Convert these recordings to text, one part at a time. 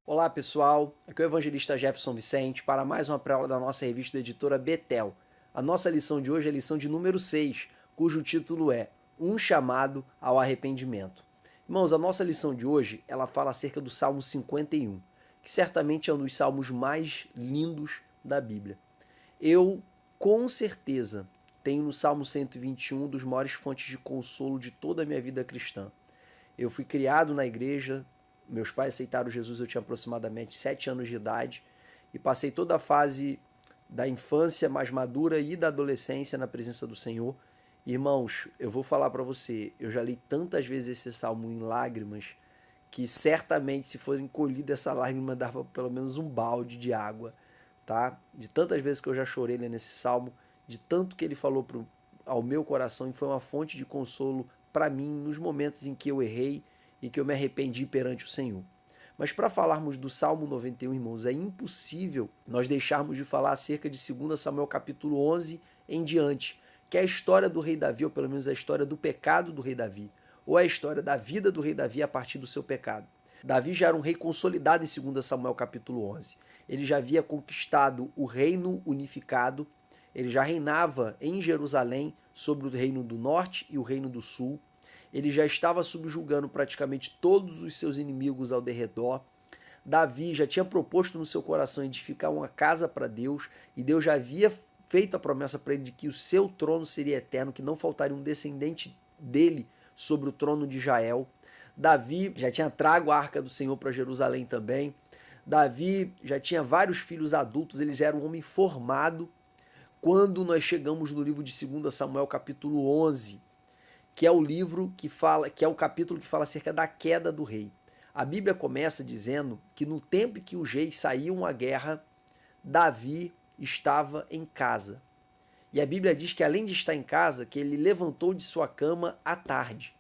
Olá pessoal, aqui é o evangelista Jefferson Vicente para mais uma pré-aula da nossa revista da editora Betel. A nossa lição de hoje é a lição de número 6, cujo título é Um Chamado ao Arrependimento. Irmãos, a nossa lição de hoje ela fala acerca do Salmo 51, que certamente é um dos salmos mais lindos da Bíblia. Eu, com certeza, tenho no Salmo 121 dos maiores fontes de consolo de toda a minha vida cristã. Eu fui criado na igreja. Meus pais aceitaram Jesus, eu tinha aproximadamente 7 anos de idade e passei toda a fase da infância mais madura e da adolescência na presença do Senhor. Irmãos, eu vou falar para você, eu já li tantas vezes esse salmo em lágrimas que certamente se for encolhida essa lágrima dava pelo menos um balde de água, tá? De tantas vezes que eu já chorei nesse salmo, de tanto que ele falou ao meu coração e foi uma fonte de consolo para mim nos momentos em que eu errei e que eu me arrependi perante o Senhor. Mas para falarmos do Salmo 91, irmãos, é impossível nós deixarmos de falar acerca de 2 Samuel capítulo 11 em diante, que é a história do rei Davi, ou pelo menos a história do pecado do rei Davi, ou a história da vida do rei Davi a partir do seu pecado. Davi já era um rei consolidado em 2 Samuel capítulo 11. Ele já havia conquistado o reino unificado, ele já reinava em Jerusalém sobre o reino do norte e o reino do sul. Ele já estava subjugando praticamente todos os seus inimigos ao derredor. Davi já tinha proposto no seu coração edificar uma casa para Deus, e Deus já havia feito a promessa para ele de que o seu trono seria eterno, que não faltaria um descendente dele sobre o trono de Israel. Davi já tinha trago a arca do Senhor para Jerusalém também. Davi já tinha vários filhos adultos, ele já era um homem formado quando nós chegamos no livro de 2 Samuel capítulo 11, que é o livro que fala, que é o capítulo que fala acerca da queda do rei. A Bíblia começa dizendo que no tempo em que os reis saíam à guerra, Davi estava em casa. E a Bíblia diz que além de estar em casa, que ele levantou de sua cama à tarde.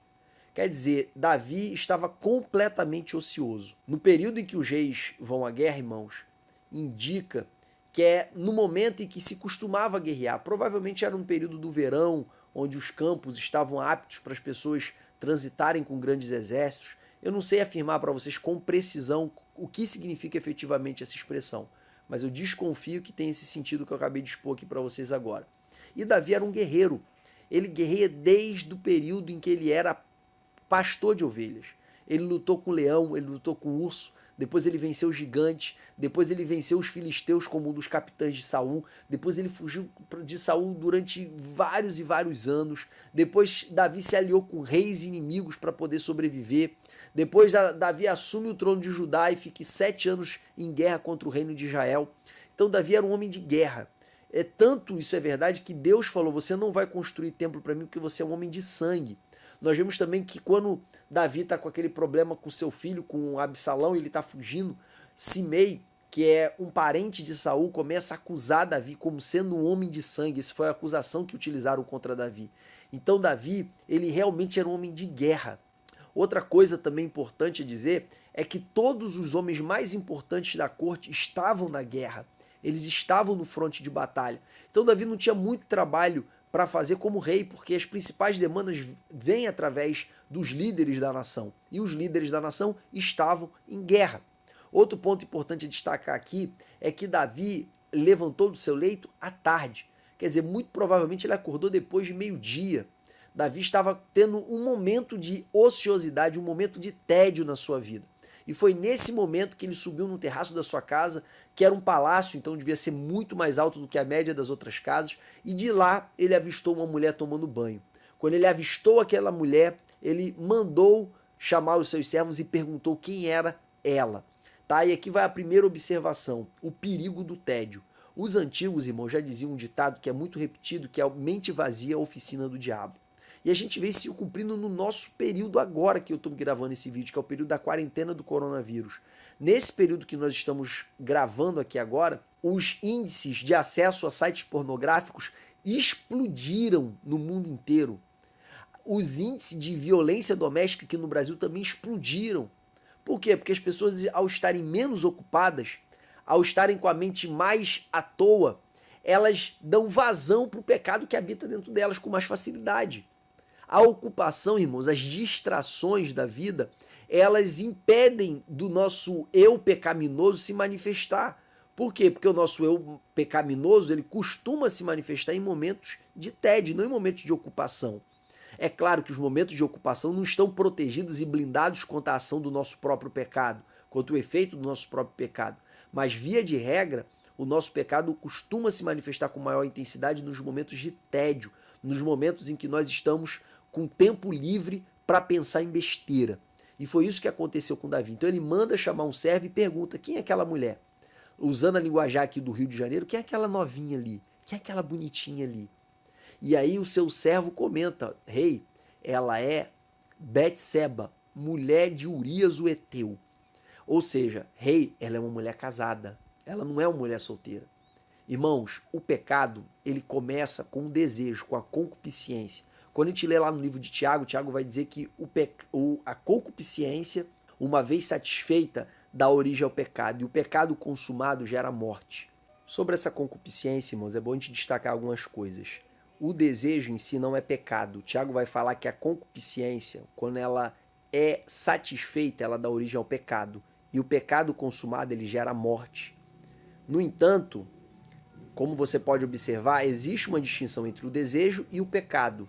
Quer dizer, Davi estava completamente ocioso. No período em que os reis vão à guerra, irmãos, indica que é no momento em que se costumava guerrear. Provavelmente era um período do verão, onde os campos estavam aptos para as pessoas transitarem com grandes exércitos. Eu não sei afirmar para vocês com precisão o que significa efetivamente essa expressão, mas eu desconfio que tem esse sentido que eu acabei de expor aqui para vocês agora. E Davi era um guerreiro. Ele guerreia desde o período em que ele era pastor de ovelhas. Ele lutou com o leão, ele lutou com o urso, depois ele venceu o gigante, depois ele venceu os filisteus como um dos capitães de Saul, depois ele fugiu de Saul durante vários e vários anos, depois Davi se aliou com reis inimigos para poder sobreviver, depois Davi assume o trono de Judá e fica 7 anos em guerra contra o reino de Israel. Então Davi era um homem de guerra. É tanto isso é verdade que Deus falou, você não vai construir templo para mim porque você é um homem de sangue. Nós vemos também que quando Davi está com aquele problema com seu filho, com Absalão, ele está fugindo, Simei, que é um parente de Saul, começa a acusar Davi como sendo um homem de sangue. Essa foi a acusação que utilizaram contra Davi. Então Davi, ele realmente era um homem de guerra. Outra coisa também importante a dizer é que todos os homens mais importantes da corte estavam na guerra. Eles estavam no fronte de batalha. Então Davi não tinha muito trabalho para fazer como rei, porque as principais demandas vêm através dos líderes da nação. E os líderes da nação estavam em guerra. Outro ponto importante a destacar aqui é que Davi levantou do seu leito à tarde. Quer dizer, muito provavelmente ele acordou depois de meio-dia. Davi estava tendo um momento de ociosidade, um momento de tédio na sua vida. E foi nesse momento que ele subiu no terraço da sua casa, que era um palácio, então devia ser muito mais alto do que a média das outras casas, e de lá ele avistou uma mulher tomando banho. Quando ele avistou aquela mulher, ele mandou chamar os seus servos e perguntou quem era ela. Tá? E aqui vai a primeira observação, o perigo do tédio. Os antigos, irmãos, já diziam um ditado que é muito repetido, que é mente vazia, oficina do diabo. E a gente vê isso cumprindo no nosso período agora que eu estou gravando esse vídeo, que é o período da quarentena do coronavírus. Nesse período que nós estamos gravando aqui agora, os índices de acesso a sites pornográficos explodiram no mundo inteiro. Os índices de violência doméstica aqui no Brasil também explodiram. Por quê? Porque as pessoas, ao estarem menos ocupadas, ao estarem com a mente mais à toa, elas dão vazão para o pecado que habita dentro delas com mais facilidade. A ocupação, irmãos, as distrações da vida, elas impedem do nosso eu pecaminoso se manifestar. Por quê? Porque o nosso eu pecaminoso, ele costuma se manifestar em momentos de tédio, não em momentos de ocupação. É claro que os momentos de ocupação não estão protegidos e blindados contra a ação do nosso próprio pecado, contra o efeito do nosso próprio pecado. Mas, via de regra, o nosso pecado costuma se manifestar com maior intensidade nos momentos de tédio, nos momentos em que nós estamos com tempo livre para pensar em besteira. E foi isso que aconteceu com Davi. Então ele manda chamar um servo e pergunta: quem é aquela mulher? Usando a linguajar aqui do Rio de Janeiro, quem é aquela novinha ali? Quem é aquela bonitinha ali? E aí o seu servo comenta: rei, ela é Betseba, mulher de Urias o Heteu. Ou seja, rei, ela é uma mulher casada. Ela não é uma mulher solteira. Irmãos, o pecado, ele começa com o desejo, com a concupiscência. Quando a gente lê lá no livro de Tiago, Tiago vai dizer que a concupiscência, uma vez satisfeita, dá origem ao pecado. E o pecado consumado gera morte. Sobre essa concupiscência, irmãos, é bom a gente destacar algumas coisas. O desejo em si não é pecado. Tiago vai falar que a concupiscência, quando ela é satisfeita, ela dá origem ao pecado. E o pecado consumado, ele gera morte. No entanto, como você pode observar, existe uma distinção entre o desejo e o pecado.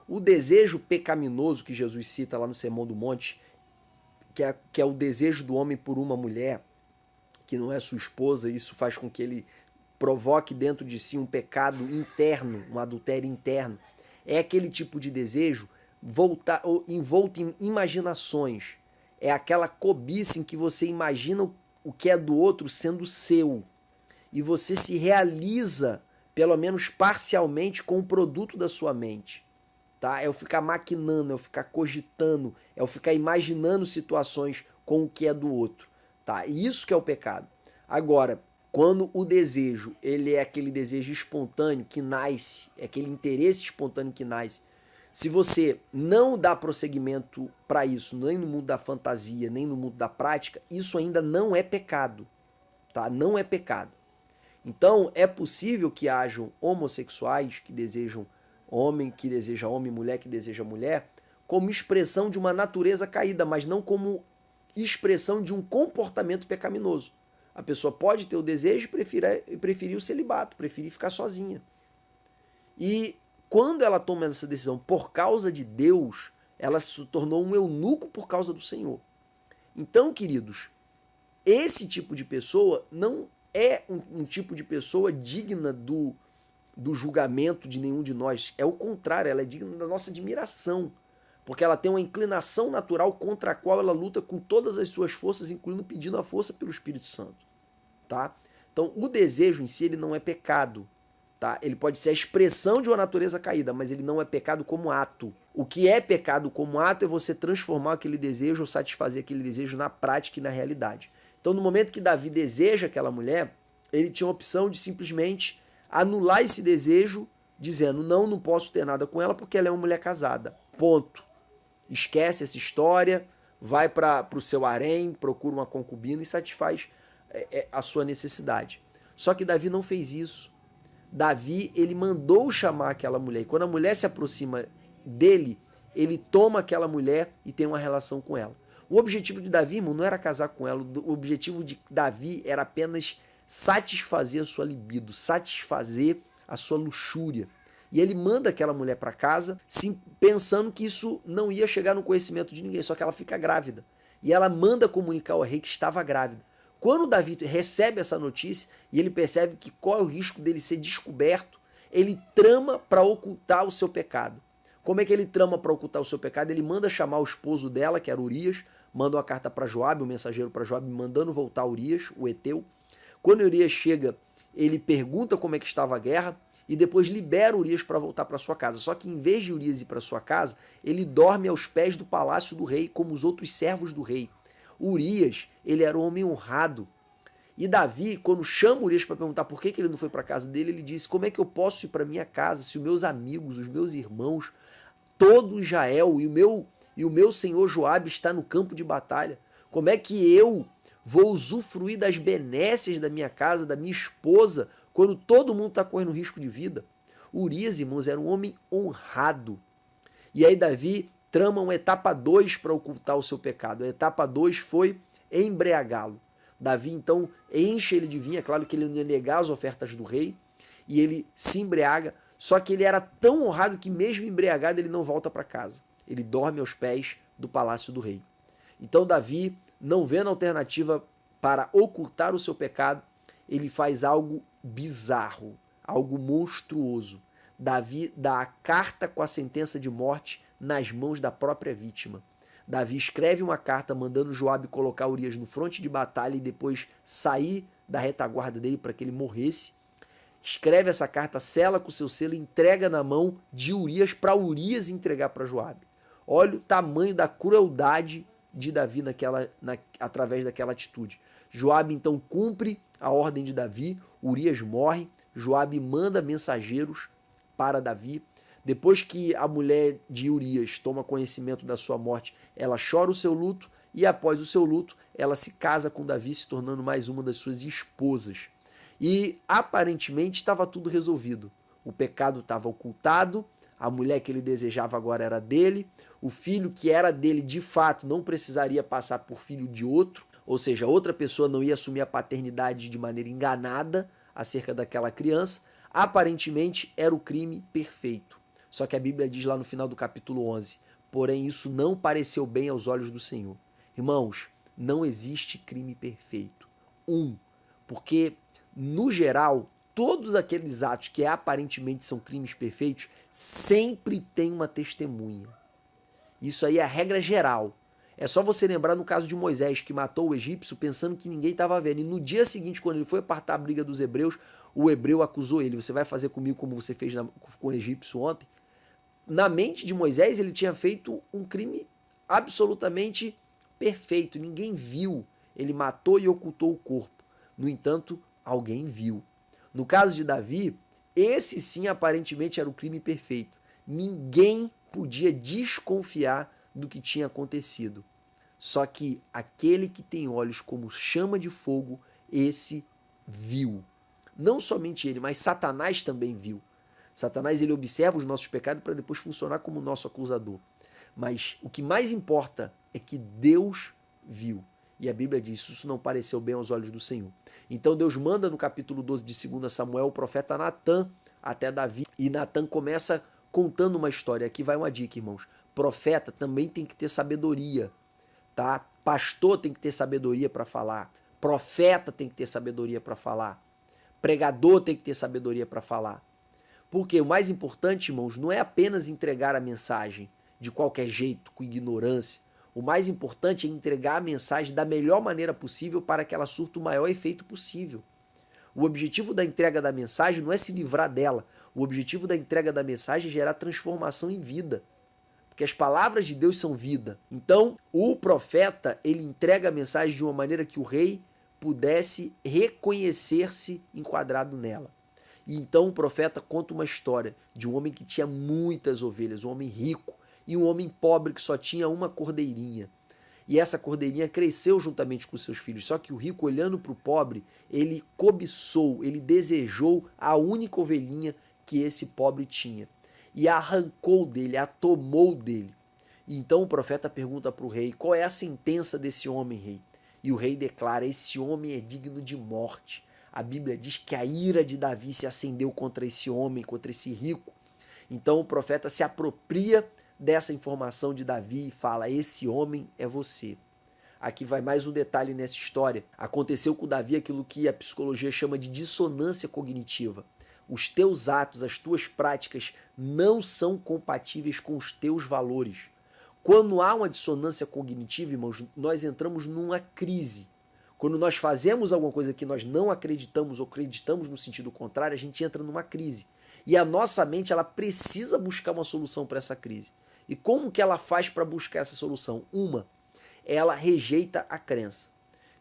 O desejo pecaminoso que Jesus cita lá no Sermão do Monte, que é o desejo do homem por uma mulher, que não é sua esposa, isso faz com que ele provoque dentro de si um pecado interno, um adultério interno. É aquele tipo de desejo envolto em imaginações. É aquela cobiça em que você imagina o que é do outro sendo seu. E você se realiza, pelo menos parcialmente, com o produto da sua mente. Tá? É eu ficar maquinando, é eu ficar cogitando, é eu ficar imaginando situações com o que é do outro. Tá? E isso que é o pecado. Agora, quando o desejo, ele é aquele desejo espontâneo que nasce, é aquele interesse espontâneo que nasce, se você não dá prosseguimento para isso, nem no mundo da fantasia, nem no mundo da prática, isso ainda não é pecado. Tá? Não é pecado. Então, é possível que hajam homossexuais que desejam homem, que deseja homem, mulher que deseja mulher, como expressão de uma natureza caída, mas não como expressão de um comportamento pecaminoso. A pessoa pode ter o desejo e preferir o celibato, preferir ficar sozinha. E quando ela toma essa decisão por causa de Deus, ela se tornou um eunuco por causa do Senhor. Então, queridos, esse tipo de pessoa não é um tipo de pessoa digna do julgamento de nenhum de nós. É o contrário, ela é digna da nossa admiração, porque ela tem uma inclinação natural contra a qual ela luta com todas as suas forças, incluindo pedindo a força pelo Espírito Santo. Tá? Então, o desejo em si ele não é pecado. Tá? Ele pode ser a expressão de uma natureza caída, mas ele não é pecado como ato. O que é pecado como ato é você transformar aquele desejo ou satisfazer aquele desejo na prática e na realidade. Então, no momento que Davi deseja aquela mulher, ele tinha a opção de simplesmente anular esse desejo, dizendo: não posso ter nada com ela porque ela é uma mulher casada. Ponto. Esquece essa história, vai para o seu harém, procura uma concubina e satisfaz a sua necessidade. Só que Davi não fez isso. Davi, ele mandou chamar aquela mulher. E quando a mulher se aproxima dele, ele toma aquela mulher e tem uma relação com ela. O objetivo de Davi, irmão, não era casar com ela. O objetivo de Davi era apenas satisfazer a sua libido, satisfazer a sua luxúria. E ele manda aquela mulher para casa, sim, pensando que isso não ia chegar no conhecimento de ninguém, só que ela fica grávida. E ela manda comunicar ao rei que estava grávida. Quando Davi recebe essa notícia e ele percebe que qual é o risco dele ser descoberto, ele trama para ocultar o seu pecado. Como é que ele trama para ocultar o seu pecado? Ele manda chamar o esposo dela, que era Urias, manda uma carta para Joabe, um mensageiro para Joabe, mandando voltar Urias, o Heteu. Quando Urias chega, ele pergunta como é que estava a guerra e depois libera Urias para voltar para sua casa. Só que em vez de Urias ir para sua casa, ele dorme aos pés do palácio do rei, como os outros servos do rei. Urias, ele era um homem honrado. E Davi, quando chama Urias para perguntar por que ele não foi para a casa dele, ele disse: como é que eu posso ir para minha casa se os meus amigos, os meus irmãos, todo Israel e o meu senhor Joabe está no campo de batalha? Como é que eu vou usufruir das benécias da minha casa, da minha esposa, quando todo mundo está correndo risco de vida. Urias, irmãos, era um homem honrado. E aí Davi trama uma etapa 2 para ocultar o seu pecado. A etapa 2 foi embriagá-lo. Davi, então, enche ele de vinho. É claro que ele não ia negar as ofertas do rei. E ele se embriaga. Só que ele era tão honrado que mesmo embriagado ele não volta para casa. Ele dorme aos pés do palácio do rei. Então Davi, não vendo alternativa para ocultar o seu pecado, ele faz algo bizarro, algo monstruoso. Davi dá a carta com a sentença de morte nas mãos da própria vítima. Davi escreve uma carta mandando Joabe colocar Urias no fronte de batalha e depois sair da retaguarda dele para que ele morresse. Escreve essa carta, sela com seu selo e entrega na mão de Urias para Urias entregar para Joabe. Olha o tamanho da crueldade de Davi através daquela atitude. Joabe então cumpre a ordem de Davi, Urias morre, Joabe manda mensageiros para Davi. Depois que a mulher de Urias toma conhecimento da sua morte, ela chora o seu luto e após o seu luto, ela se casa com Davi, se tornando mais uma das suas esposas. E aparentemente estava tudo resolvido. O pecado estava ocultado, a mulher que ele desejava agora era dele, o filho que era dele de fato não precisaria passar por filho de outro, ou seja, outra pessoa não ia assumir a paternidade de maneira enganada acerca daquela criança. Aparentemente era o crime perfeito. Só que a Bíblia diz lá no final do capítulo 11, porém isso não pareceu bem aos olhos do Senhor. Irmãos, não existe crime perfeito. Porque no geral, todos aqueles atos que aparentemente são crimes perfeitos, sempre tem uma testemunha. Isso aí é a regra geral. É só você lembrar no caso de Moisés, que matou o egípcio pensando que ninguém estava vendo. E no dia seguinte, quando ele foi apartar a briga dos hebreus, o hebreu acusou ele. Você vai fazer comigo como você fez com o egípcio ontem? Na mente de Moisés, ele tinha feito um crime absolutamente perfeito. Ninguém viu. Ele matou e ocultou o corpo. No entanto, alguém viu. No caso de Davi, esse sim aparentemente era o crime perfeito. Ninguém podia desconfiar do que tinha acontecido. Só que aquele que tem olhos como chama de fogo, esse viu. Não somente ele, mas Satanás também viu. Satanás ele observa os nossos pecados para depois funcionar como nosso acusador. Mas o que mais importa é que Deus viu. E a Bíblia diz, isso não pareceu bem aos olhos do Senhor. Então Deus manda no capítulo 12 de 2 Samuel o profeta Natã até Davi. E Natã começa contando uma história. Aqui vai uma dica, irmãos. Profeta também tem que ter sabedoria, tá? Pastor tem que ter sabedoria para falar. Profeta tem que ter sabedoria para falar. Pregador tem que ter sabedoria para falar. Porque o mais importante, irmãos, não é apenas entregar a mensagem de qualquer jeito, com ignorância. O mais importante é entregar a mensagem da melhor maneira possível para que ela surta o maior efeito possível. O objetivo da entrega da mensagem não é se livrar dela. O objetivo da entrega da mensagem é gerar transformação em vida. Porque as palavras de Deus são vida. Então, o profeta, ele entrega a mensagem de uma maneira que o rei pudesse reconhecer-se enquadrado nela. E então o profeta conta uma história de um homem que tinha muitas ovelhas, um homem rico, e um homem pobre que só tinha uma cordeirinha. E essa cordeirinha cresceu juntamente com seus filhos. Só que o rico, olhando para o pobre, ele cobiçou, ele desejou a única ovelhinha que esse pobre tinha. E a arrancou dele, a tomou dele. E então o profeta pergunta para o rei, qual é a sentença desse homem, rei? E o rei declara, esse homem é digno de morte. A Bíblia diz que a ira de Davi se acendeu contra esse homem, contra esse rico. Então o profeta se apropria dessa informação de Davi e fala, esse homem é você. Aqui vai mais um detalhe nessa história. Aconteceu com Davi aquilo que a psicologia chama de dissonância cognitiva. Os teus atos, as tuas práticas não são compatíveis com os teus valores. Quando há uma dissonância cognitiva, irmãos, nós entramos numa crise. Quando nós fazemos alguma coisa que nós não acreditamos ou acreditamos no sentido contrário, a gente entra numa crise. E a nossa mente, ela precisa buscar uma solução para essa crise. E como que ela faz para buscar essa solução? Ela rejeita a crença.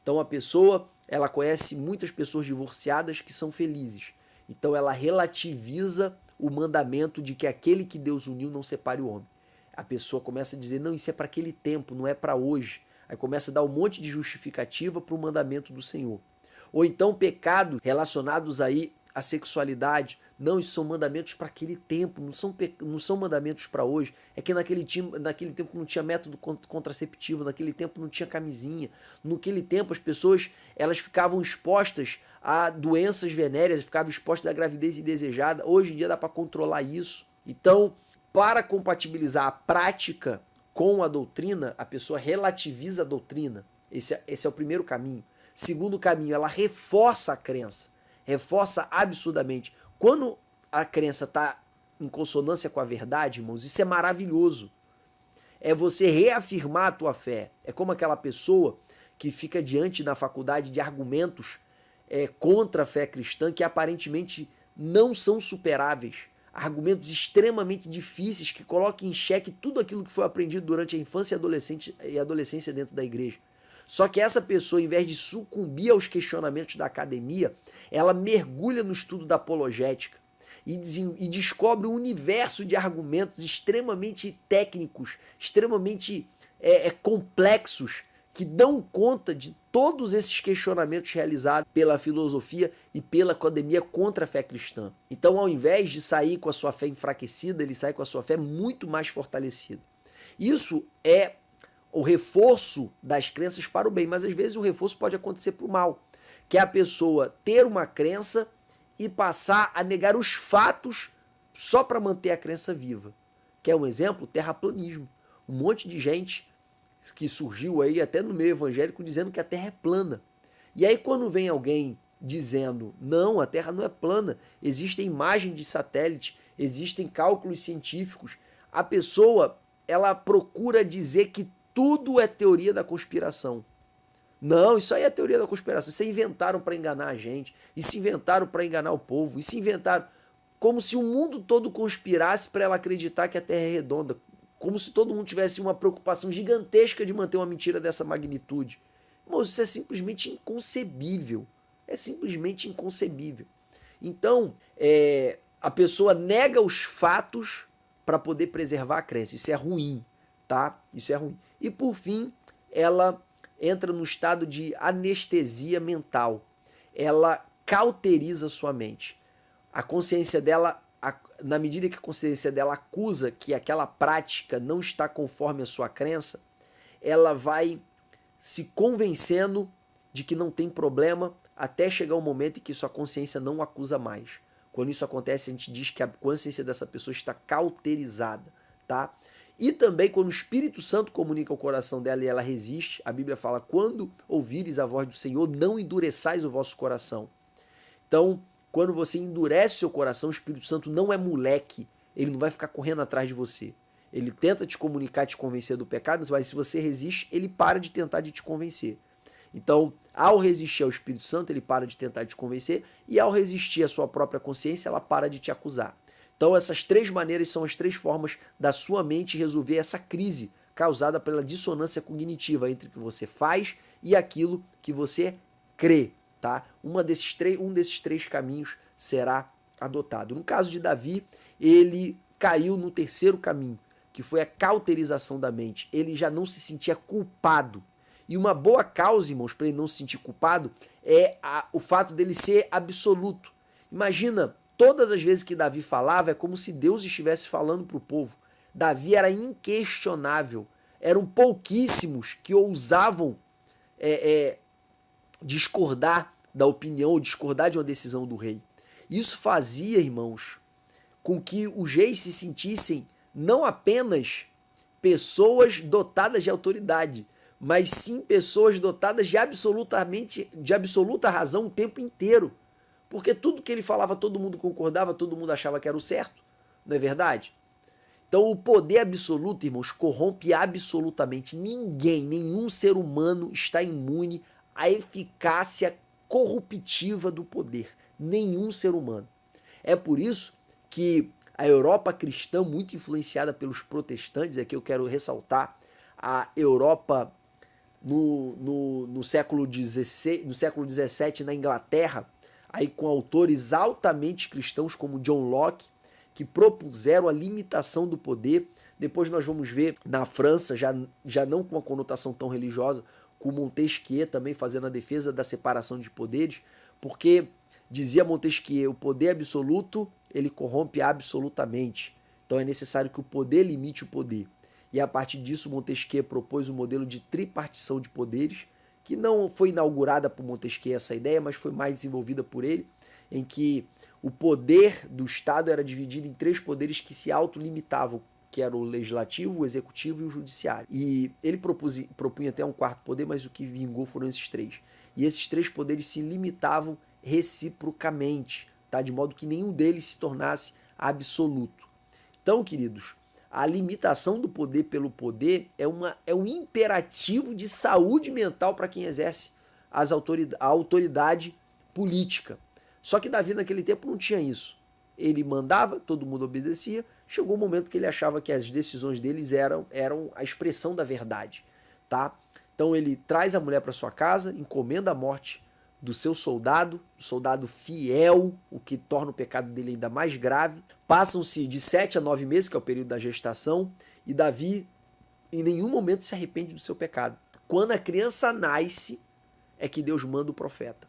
Então a pessoa, ela conhece muitas pessoas divorciadas que são felizes. Então ela relativiza o mandamento de que aquele que Deus uniu não separe o homem. A pessoa começa a dizer, não, isso é para aquele tempo, não é para hoje. Aí começa a dar um monte de justificativa para o mandamento do Senhor. Ou então pecados relacionados aí a sexualidade. Não, isso são mandamentos para aquele tempo, não são mandamentos para hoje. É que naquele tempo não tinha método contraceptivo, naquele tempo não tinha camisinha. Naquele tempo as pessoas elas ficavam expostas a doenças venéreas, ficavam expostas à gravidez indesejada. Hoje em dia dá para controlar isso. Então, para compatibilizar a prática com a doutrina, a pessoa relativiza a doutrina. Esse é o primeiro caminho. Segundo caminho, ela reforça a crença. Reforça absurdamente. Quando a crença está em consonância com a verdade, irmãos, isso é maravilhoso. É você reafirmar a tua fé. É como aquela pessoa que fica diante na faculdade de argumentos contra a fé cristã que aparentemente não são superáveis. Argumentos extremamente difíceis que colocam em xeque tudo aquilo que foi aprendido durante a infância e adolescência dentro da igreja. Só que essa pessoa, em vez de sucumbir aos questionamentos da academia, ela mergulha no estudo da apologética e descobre um universo de argumentos extremamente técnicos, extremamente complexos, que dão conta de todos esses questionamentos realizados pela filosofia e pela academia contra a fé cristã. Então, ao invés de sair com a sua fé enfraquecida, ele sai com a sua fé muito mais fortalecida. Isso é o reforço das crenças para o bem, mas às vezes o reforço pode acontecer para o mal, que é a pessoa ter uma crença e passar a negar os fatos só para manter a crença viva. Quer um exemplo? Terraplanismo. Um monte de gente que surgiu aí até no meio evangélico dizendo que a Terra é plana. E aí quando vem alguém dizendo, não, a Terra não é plana, existem imagens de satélite, existem cálculos científicos, a pessoa ela procura dizer que tudo é teoria da conspiração. Não, isso aí é teoria da conspiração. Isso inventaram para enganar a gente. Isso inventaram para enganar o povo. Isso inventaram como se o mundo todo conspirasse para ela acreditar que a Terra é redonda. Como se todo mundo tivesse uma preocupação gigantesca de manter uma mentira dessa magnitude. Irmão, isso é simplesmente inconcebível. É simplesmente inconcebível. Então, a pessoa nega os fatos para poder preservar a crença. Isso é ruim, tá? Isso é ruim. E por fim, ela entra no estado de anestesia mental. Ela cauteriza sua mente. A consciência dela, na medida que a consciência dela acusa que aquela prática não está conforme a sua crença, ela vai se convencendo de que não tem problema até chegar um momento em que sua consciência não acusa mais. Quando isso acontece, a gente diz que a consciência dessa pessoa está cauterizada, tá? E também quando o Espírito Santo comunica o coração dela e ela resiste, a Bíblia fala, quando ouvires a voz do Senhor, não endureçais o vosso coração. Então, quando você endurece o seu coração, o Espírito Santo não é moleque, ele não vai ficar correndo atrás de você. Ele tenta te comunicar, te convencer do pecado, mas se você resiste, ele para de tentar de te convencer. Então, ao resistir ao Espírito Santo, ele para de tentar te convencer, e ao resistir à sua própria consciência, ela para de te acusar. Então, essas três maneiras são as três formas da sua mente resolver essa crise causada pela dissonância cognitiva entre o que você faz e aquilo que você crê, tá? Um desses três caminhos será adotado. No caso de Davi, ele caiu no terceiro caminho, que foi a cauterização da mente. Ele já não se sentia culpado. E uma boa causa, irmãos, para ele não se sentir culpado é o fato dele ser absoluto. Imagina, todas as vezes que Davi falava, é como se Deus estivesse falando para o povo. Davi era inquestionável. Eram pouquíssimos que ousavam discordar da opinião ou discordar de uma decisão do rei. Isso fazia, irmãos, com que os reis se sentissem não apenas pessoas dotadas de autoridade, mas sim pessoas dotadas de absoluta razão o tempo inteiro. Porque tudo que ele falava, todo mundo concordava, todo mundo achava que era o certo. Não é verdade? Então o poder absoluto, irmãos, corrompe absolutamente. Ninguém, nenhum ser humano está imune à eficácia corruptiva do poder. Nenhum ser humano. É por isso que a Europa cristã, muito influenciada pelos protestantes, aqui eu quero ressaltar a Europa no século XVII na Inglaterra, aí com autores altamente cristãos como John Locke, que propuseram a limitação do poder. Depois nós vamos ver na França, já não com uma conotação tão religiosa, com Montesquieu também fazendo a defesa da separação de poderes, porque Dizia Montesquieu, o poder absoluto, ele corrompe absolutamente. Então é necessário que o poder limite o poder. E a partir disso, Montesquieu propôs um modelo de tripartição de poderes, que não foi inaugurada por Montesquieu essa ideia, mas foi mais desenvolvida por ele, em que o poder do Estado era dividido em 3 poderes que se autolimitavam, que era o legislativo, o executivo e o judiciário. E ele propunha até um 4º poder, mas o que vingou foram esses 3. E esses 3 poderes se limitavam reciprocamente, tá? De modo que nenhum deles se tornasse absoluto. Então, queridos, a limitação do poder pelo poder é um imperativo de saúde mental para quem exerce a autoridade política. Só que Davi naquele tempo não tinha isso. Ele mandava, todo mundo obedecia. Chegou um momento que ele achava que as decisões deles eram a expressão da verdade, tá? Então ele traz a mulher para sua casa, encomenda a morte do seu soldado, o soldado fiel, o que torna o pecado dele ainda mais grave. Passam-se de 7 a 9 meses, que é o período da gestação, e Davi em nenhum momento se arrepende do seu pecado. Quando a criança nasce, é que Deus manda o profeta.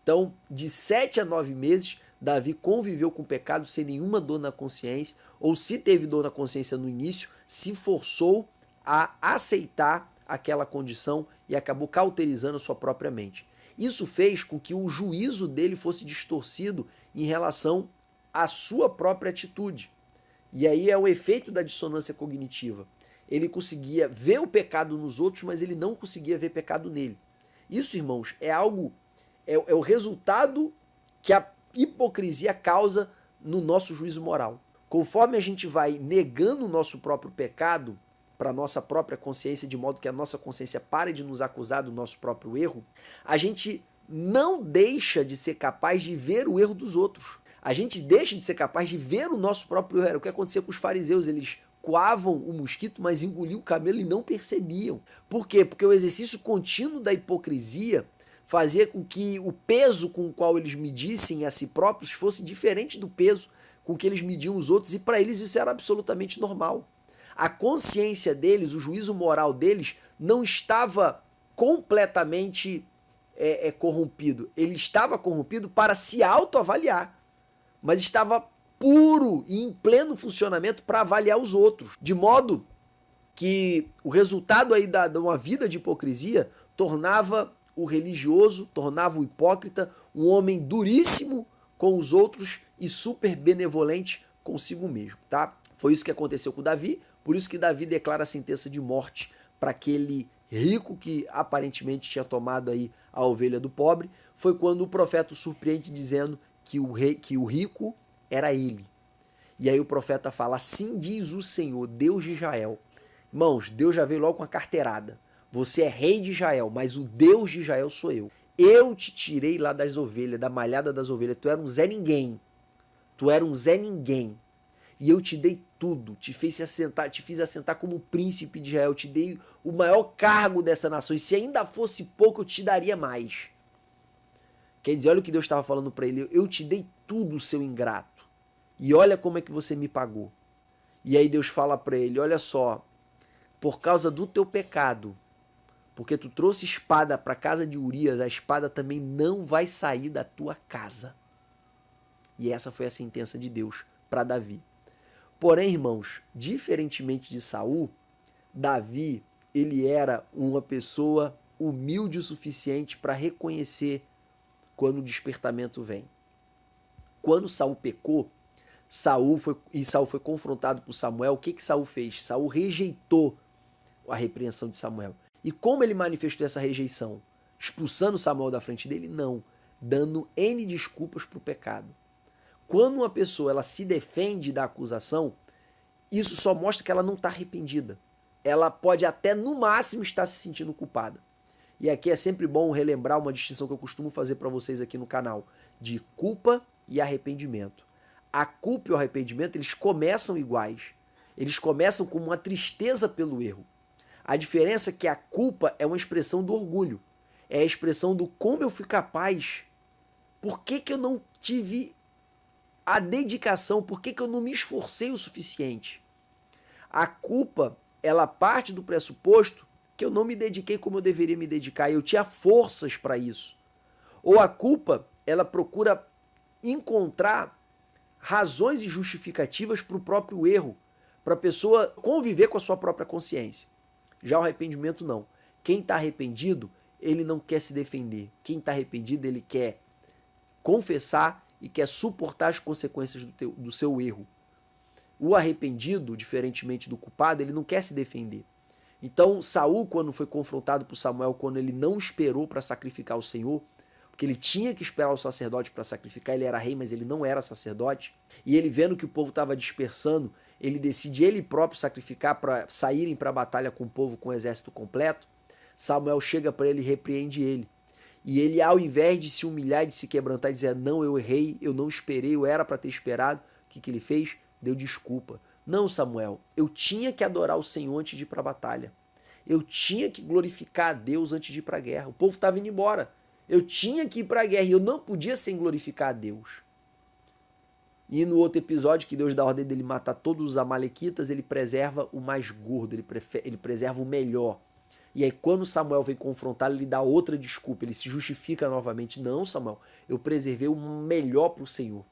Então, de 7 a 9 meses, Davi conviveu com o pecado sem nenhuma dor na consciência, ou se teve dor na consciência no início, se forçou a aceitar aquela condição e acabou cauterizando a sua própria mente. Isso fez com que o juízo dele fosse distorcido em relação à sua própria atitude. E aí é o efeito da dissonância cognitiva. Ele conseguia ver o pecado nos outros, mas ele não conseguia ver pecado nele. Isso, irmãos, é o resultado que a hipocrisia causa no nosso juízo moral. Conforme a gente vai negando o nosso próprio pecado para a nossa própria consciência, de modo que a nossa consciência pare de nos acusar do nosso próprio erro, a gente não deixa de ser capaz de ver o erro dos outros. A gente deixa de ser capaz de ver o nosso próprio erro. Era o que acontecia com os fariseus. Eles coavam o mosquito, mas engoliam o camelo e não percebiam. Por quê? Porque o exercício contínuo da hipocrisia fazia com que o peso com o qual eles medissem a si próprios fosse diferente do peso com que eles mediam os outros, e para eles isso era absolutamente normal. A consciência deles, o juízo moral deles, não estava completamente corrompido. Ele estava corrompido para se autoavaliar, mas estava puro e em pleno funcionamento para avaliar os outros. De modo que o resultado aí de uma vida de hipocrisia tornava o religioso, tornava o hipócrita um homem duríssimo com os outros e super benevolente consigo mesmo, tá? Foi isso que aconteceu com Davi, por isso que Davi declara a sentença de morte para aquele rico que aparentemente tinha tomado aí a ovelha do pobre. Foi quando o profeta o surpreende dizendo que o rico era ele. E aí o profeta fala, assim diz o Senhor, Deus de Israel. Irmãos, Deus já veio logo com a carteirada. Você é rei de Israel, mas o Deus de Israel sou eu. Eu te tirei lá das ovelhas, da malhada das ovelhas. Tu era um Zé Ninguém. Tu era um Zé Ninguém. E eu te dei tudo. Te fiz assentar como príncipe de Israel. Te dei o maior cargo dessa nação. E se ainda fosse pouco, eu te daria mais. Quer dizer, olha o que Deus estava falando para ele. Eu te dei tudo, seu ingrato. E olha como é que você me pagou. E aí Deus fala para ele, olha só, por causa do teu pecado, porque tu trouxe espada para a casa de Urias, a espada também não vai sair da tua casa. E essa foi a sentença de Deus para Davi. Porém, irmãos, diferentemente de Saul, Davi, ele era uma pessoa humilde o suficiente para reconhecer quando o despertamento vem. Quando Saul pecou, Saul foi confrontado por Samuel, o que Saul fez? Saul rejeitou a repreensão de Samuel. E como ele manifestou essa rejeição? Expulsando Samuel da frente dele? Não. Dando N desculpas para o pecado. Quando uma pessoa ela se defende da acusação, isso só mostra que ela não está arrependida. Ela pode até, no máximo, estar se sentindo culpada. E aqui é sempre bom relembrar uma distinção que eu costumo fazer para vocês aqui no canal, de culpa e arrependimento. A culpa e o arrependimento, eles começam iguais. Eles começam com uma tristeza pelo erro. A diferença é que a culpa é uma expressão do orgulho. É a expressão do como eu fui capaz. Por que eu não tive a dedicação? Por que eu não me esforcei o suficiente? A culpa, ela parte do pressuposto que eu não me dediquei como eu deveria me dedicar. Eu tinha forças para isso. Ou a culpa ela procura encontrar razões e justificativas para o próprio erro, para a pessoa conviver com a sua própria consciência. Já o arrependimento não. Quem está arrependido, ele não quer se defender. Quem está arrependido, ele quer confessar e quer suportar as consequências do seu erro. O arrependido, diferentemente do culpado, ele não quer se defender. Então, Saul, quando foi confrontado por Samuel, quando ele não esperou para sacrificar o Senhor, porque ele tinha que esperar o sacerdote para sacrificar, ele era rei, mas ele não era sacerdote, e ele vendo que o povo estava dispersando, ele decide ele próprio sacrificar para saírem para a batalha com o povo, com o exército completo. Samuel chega para ele e repreende ele. E ele, ao invés de se humilhar e de se quebrantar e dizer, não, eu errei, eu não esperei, eu era para ter esperado, o que ele fez? Deu desculpa. Não, Samuel, eu tinha que adorar o Senhor antes de ir para a batalha. Eu tinha que glorificar a Deus antes de ir para a guerra. O povo estava indo embora. Eu tinha que ir para a guerra e eu não podia sem glorificar a Deus. E no outro episódio, que Deus dá a ordem dele matar todos os amalequitas, ele preserva o mais gordo, ele preserva o melhor. E aí quando Samuel vem confrontá-lo, ele dá outra desculpa, ele se justifica novamente. Não, Samuel, eu preservei o melhor para o Senhor.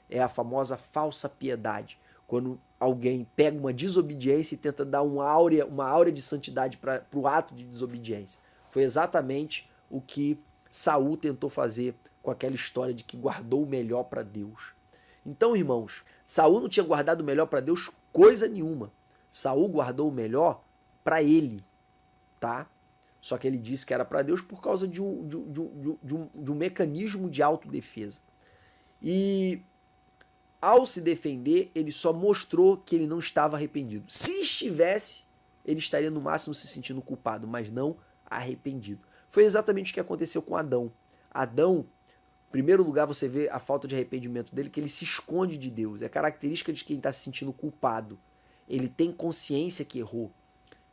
É a famosa falsa piedade. Quando alguém pega uma desobediência e tenta dar uma áurea de santidade para o ato de desobediência. Foi exatamente o que Saul tentou fazer com aquela história de que guardou o melhor para Deus. Então, irmãos, Saul não tinha guardado o melhor para Deus coisa nenhuma. Saul guardou o melhor para ele, tá? Só que ele disse que era para Deus por causa de um mecanismo de autodefesa. E ao se defender, ele só mostrou que ele não estava arrependido. Se estivesse, ele estaria no máximo se sentindo culpado, mas não arrependido. Foi exatamente o que aconteceu com Adão. Adão, em primeiro lugar, você vê a falta de arrependimento dele, que ele se esconde de Deus. É característica de quem está se sentindo culpado. Ele tem consciência que errou.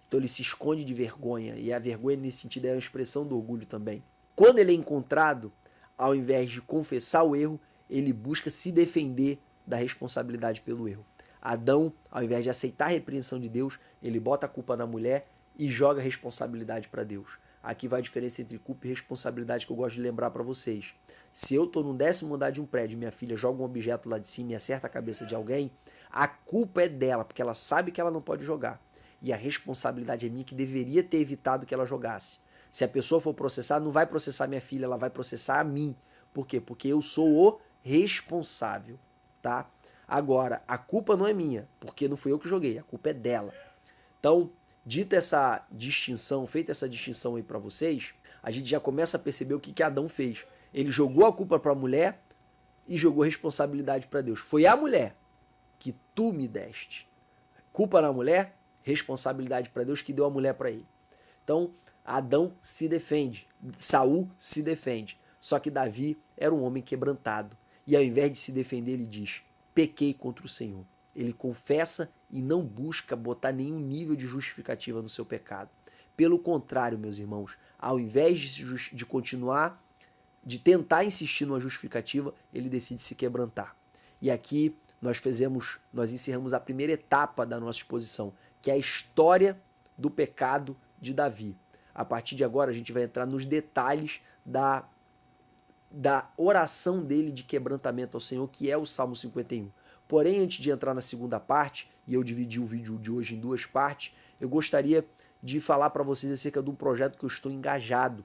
Então ele se esconde de vergonha. E a vergonha, nesse sentido, é uma expressão do orgulho também. Quando ele é encontrado, ao invés de confessar o erro, ele busca se defender da responsabilidade pelo erro. Adão, ao invés de aceitar a repreensão de Deus, ele bota a culpa na mulher e joga a responsabilidade para Deus. Aqui vai a diferença entre culpa e responsabilidade que eu gosto de lembrar para vocês. Se eu estou no 10º andar de um prédio e minha filha joga um objeto lá de cima e acerta a cabeça de alguém, a culpa é dela, porque ela sabe que ela não pode jogar. E a responsabilidade é minha, que deveria ter evitado que ela jogasse. Se a pessoa for processar, não vai processar minha filha, ela vai processar a mim. Por quê? Porque eu sou o responsável, tá? Agora, a culpa não é minha, porque não fui eu que joguei, a culpa é dela. Então, dita essa distinção, feita essa distinção aí para vocês, a gente já começa a perceber o que Adão fez. Ele jogou a culpa para a mulher e jogou a responsabilidade para Deus. Foi a mulher que tu me deste. Culpa na mulher, responsabilidade para Deus que deu a mulher para ele. Então, Adão se defende, Saul se defende. Só que Davi era um homem quebrantado. E ao invés de se defender, ele diz, pequei contra o Senhor. Ele confessa e não busca botar nenhum nível de justificativa no seu pecado. Pelo contrário, meus irmãos, ao invés de continuar, de tentar insistir numa justificativa, ele decide se quebrantar. E aqui nós encerramos a primeira etapa da nossa exposição, que é a história do pecado de Davi. A partir de agora a gente vai entrar nos detalhes da oração dele de quebrantamento ao Senhor, que é o Salmo 51. Porém, antes de entrar na segunda parte, e eu dividi o vídeo de hoje em duas partes, eu gostaria de falar para vocês acerca de um projeto que eu estou engajado.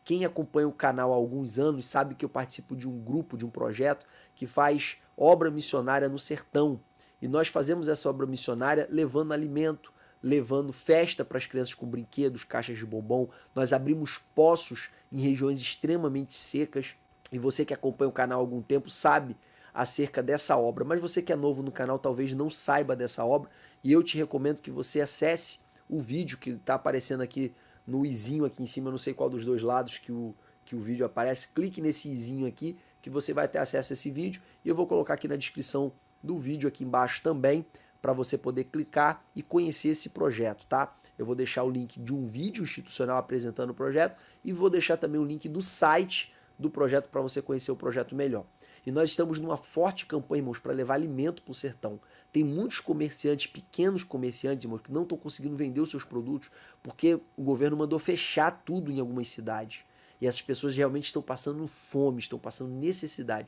Quem acompanha o canal há alguns anos sabe que eu participo de um grupo, de um projeto que faz obra missionária no sertão. E nós fazemos essa obra missionária levando alimento, levando festa para as crianças com brinquedos, caixas de bombom. Nós abrimos poços em regiões extremamente secas. E você que acompanha o canal há algum tempo sabe acerca dessa obra. Mas você que é novo no canal talvez não saiba dessa obra. E eu te recomendo que você acesse o vídeo que está aparecendo aqui no izinho aqui em cima. Eu não sei qual dos dois lados que o vídeo aparece. Clique nesse izinho aqui que você vai ter acesso a esse vídeo. E eu vou colocar aqui na descrição do vídeo aqui embaixo também, para você poder clicar e conhecer esse projeto, tá? Eu vou deixar o link de um vídeo institucional apresentando o projeto e vou deixar também o link do site do projeto para você conhecer o projeto melhor. E nós estamos numa forte campanha, irmãos, para levar alimento para o sertão. Tem muitos comerciantes, pequenos comerciantes, irmãos, que não estão conseguindo vender os seus produtos porque o governo mandou fechar tudo em algumas cidades. E essas pessoas realmente estão passando fome, estão passando necessidade.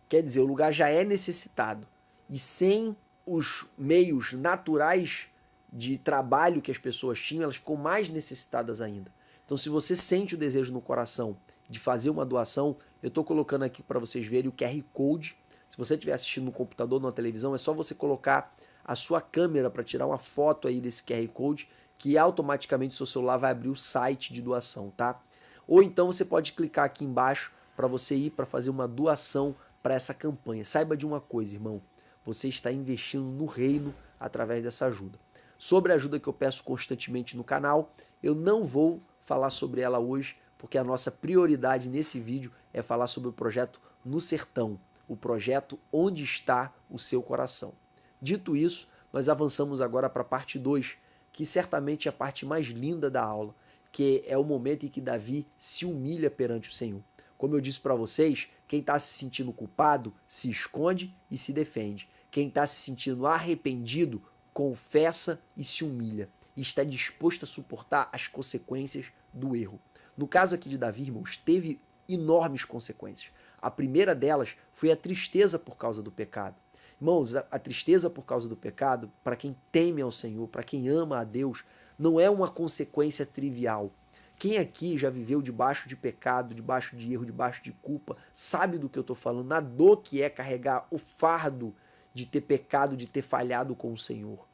Quer dizer, o lugar já é necessitado. E sem os meios naturais de trabalho que as pessoas tinham, elas ficam mais necessitadas ainda. Então, se você sente o desejo no coração de fazer uma doação, eu estou colocando aqui para vocês verem o QR Code. Se você estiver assistindo no computador, na televisão, é só você colocar a sua câmera para tirar uma foto aí desse QR Code, que automaticamente o seu celular vai abrir o site de doação, tá? Ou então você pode clicar aqui embaixo para você ir para fazer uma doação para essa campanha. Saiba de uma coisa, irmão, você está investindo no reino através dessa ajuda. Sobre a ajuda que eu peço constantemente no canal, eu não vou falar sobre ela hoje, porque a nossa prioridade nesse vídeo é falar sobre o projeto No Sertão, o projeto Onde Está o Seu Coração. Dito isso, nós avançamos agora para a parte 2, que certamente é a parte mais linda da aula, que é o momento em que Davi se humilha perante o Senhor. Como eu disse para vocês, quem está se sentindo culpado se esconde e se defende. Quem está se sentindo arrependido confessa e se humilha. E está disposto a suportar as consequências do erro. No caso aqui de Davi, irmãos, teve enormes consequências. A primeira delas foi a tristeza por causa do pecado. Irmãos, a tristeza por causa do pecado, para quem teme ao Senhor, para quem ama a Deus, não é uma consequência trivial. Quem aqui já viveu debaixo de pecado, debaixo de erro, debaixo de culpa, sabe do que eu estou falando, na dor que é carregar o fardo de ter pecado, de ter falhado com o Senhor.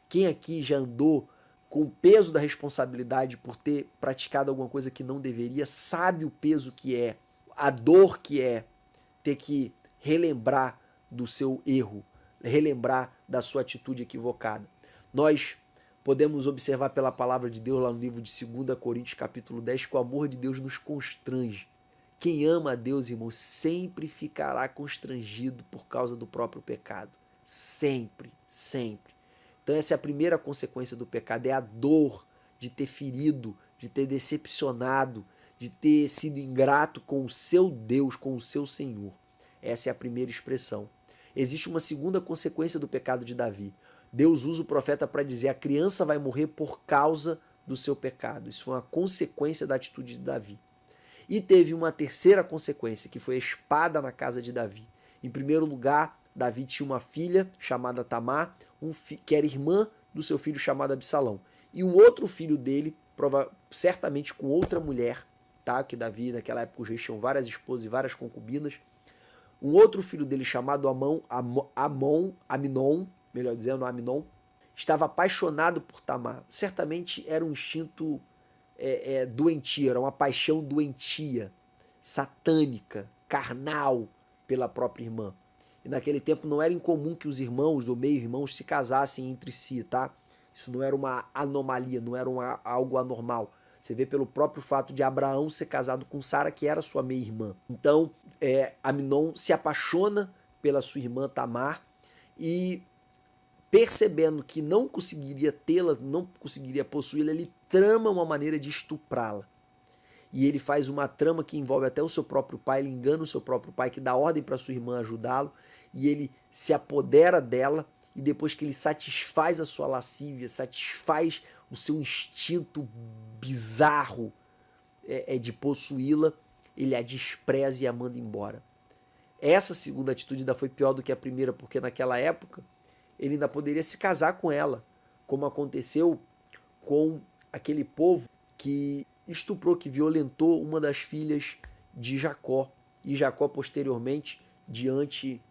Quem aqui já andou com o peso da responsabilidade por ter praticado alguma coisa que não deveria, sabe o peso que é, a dor que é ter que relembrar do seu erro, relembrar da sua atitude equivocada. Nós podemos observar pela palavra de Deus lá no livro de 2 Coríntios capítulo 10 que o amor de Deus nos constrange. Quem ama a Deus, irmão, sempre ficará constrangido por causa do próprio pecado. Sempre, sempre. Então essa é a primeira consequência do pecado, é a dor de ter ferido, de ter decepcionado, de ter sido ingrato com o seu Deus, com o seu Senhor. Essa é a primeira expressão. Existe uma segunda consequência do pecado de Davi. Deus usa o profeta para dizer: a criança vai morrer por causa do seu pecado. Isso foi uma consequência da atitude de Davi. E teve uma terceira consequência, que foi a espada na casa de Davi. Em primeiro lugar, Davi tinha uma filha chamada Tamar, que era irmã do seu filho chamado Absalão. E um outro filho dele, certamente com outra mulher, tá? Que Davi, naquela época, os reis tinham várias esposas e várias concubinas. Um outro filho dele chamado Aminon, melhor dizendo, Aminon, estava apaixonado por Tamar. Certamente era um instinto doentio, era uma paixão doentia, satânica, carnal pela própria irmã. E naquele tempo não era incomum que os irmãos ou meio-irmãos se casassem entre si, tá? Isso não era uma anomalia, não era algo anormal. Você vê pelo próprio fato de Abraão ser casado com Sara, que era sua meia-irmã. Então, Aminon se apaixona pela sua irmã Tamar e, percebendo que não conseguiria tê-la, não conseguiria possuí-la, ele trama uma maneira de estuprá-la. E ele faz uma trama que envolve até o seu próprio pai, ele engana o seu próprio pai, que dá ordem para sua irmã ajudá-lo, e ele se apodera dela, e depois que ele satisfaz a sua lascívia, satisfaz o seu instinto bizarro de possuí-la, ele a despreza e a manda embora. Essa segunda atitude ainda foi pior do que a primeira, porque naquela época ele ainda poderia se casar com ela, como aconteceu com aquele povo que estuprou, que violentou uma das filhas de Jacó. E Jacó, posteriormente, diante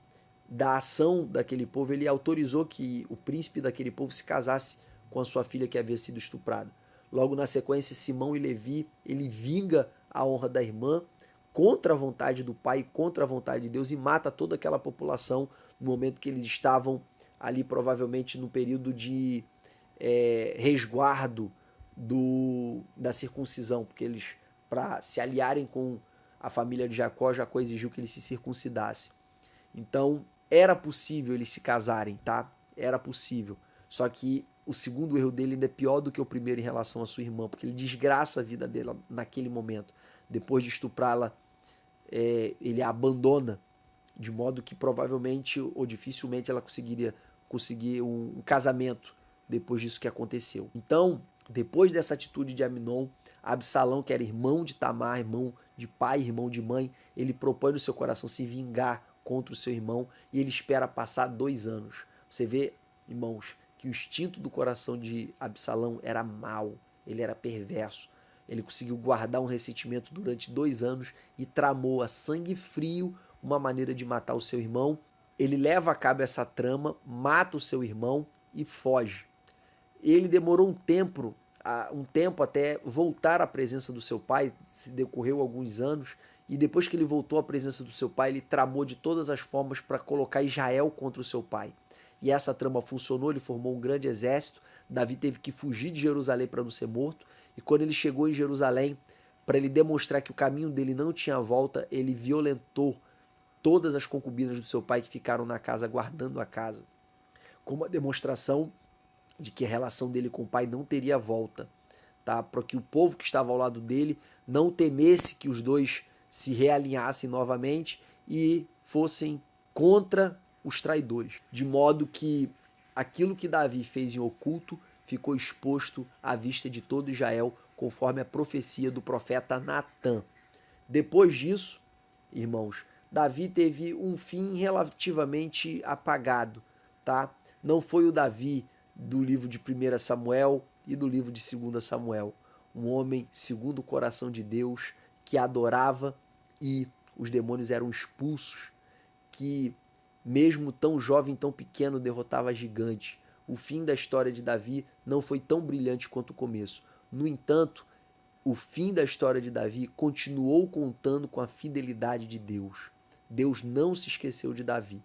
da ação daquele povo, ele autorizou que o príncipe daquele povo se casasse com a sua filha que havia sido estuprada. Logo na sequência, Simão e Levi, ele vinga a honra da irmã contra a vontade do pai, contra a vontade de Deus, e mata toda aquela população no momento que eles estavam ali, provavelmente no período de resguardo da circuncisão, porque eles, para se aliarem com a família de Jacó exigiu que ele se circuncidasse. Então, era possível eles se casarem, tá? Era possível. Só que o segundo erro dele ainda é pior do que o primeiro em relação à sua irmã, porque ele desgraça a vida dela naquele momento. Depois de estuprá-la, ele a abandona, de modo que provavelmente ou dificilmente ela conseguir um casamento depois disso que aconteceu. Então, depois dessa atitude de Aminon, Absalão, que era irmão de Tamar, irmão de pai, irmão, de mãe, ele propõe no seu coração se vingar contra o seu irmão e ele espera passar 2 anos. Você vê, irmãos, que o instinto do coração de Absalão era mau, ele era perverso. Ele conseguiu guardar um ressentimento durante 2 anos e tramou a sangue frio uma maneira de matar o seu irmão. Ele leva a cabo essa trama, mata o seu irmão e foge. Ele demorou um tempo até voltar à presença do seu pai, se decorreu alguns anos, e depois que ele voltou à presença do seu pai, ele tramou de todas as formas para colocar Israel contra o seu pai. E essa trama funcionou, ele formou um grande exército, Davi teve que fugir de Jerusalém para não ser morto, e quando ele chegou em Jerusalém, para ele demonstrar que o caminho dele não tinha volta, ele violentou todas as concubinas do seu pai que ficaram na casa, guardando a casa, como uma demonstração de que a relação dele com o pai não teria volta, tá? Para que o povo que estava ao lado dele não temesse que os dois se realinhassem novamente e fossem contra os traidores, de modo que aquilo que Davi fez em oculto ficou exposto à vista de todo Israel, conforme a profecia do profeta Natã. Depois disso, irmãos, Davi teve um fim relativamente apagado, tá? Não foi o Davi do livro de 1 Samuel e do livro de 2 Samuel. Um homem segundo o coração de Deus, que adorava e os demônios eram expulsos, que mesmo tão jovem, tão pequeno, derrotava gigantes. O fim da história de Davi não foi tão brilhante quanto o começo. No entanto, o fim da história de Davi continuou contando com a fidelidade de Deus. Deus não se esqueceu de Davi.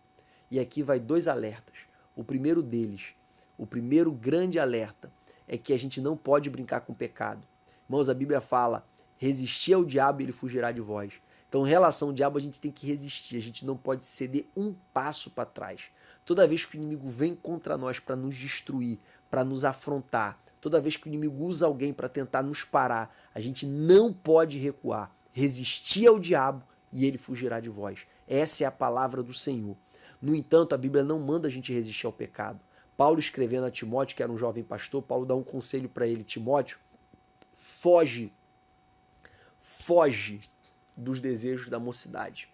E aqui vai 2 alertas. O primeiro deles, o primeiro grande alerta, é que a gente não pode brincar com o pecado. Irmãos, a Bíblia fala, resistir ao diabo e ele fugirá de vós. Então, em relação ao diabo, a gente tem que resistir, a gente não pode ceder um passo para trás. Toda vez que o inimigo vem contra nós para nos destruir, para nos afrontar, toda vez que o inimigo usa alguém para tentar nos parar, a gente não pode recuar. Resistir ao diabo e ele fugirá de vós. Essa é a palavra do Senhor. No entanto, a Bíblia não manda a gente resistir ao pecado. Paulo, escrevendo a Timóteo, que era um jovem pastor, Paulo dá um conselho para ele: Timóteo, foge dos desejos da mocidade.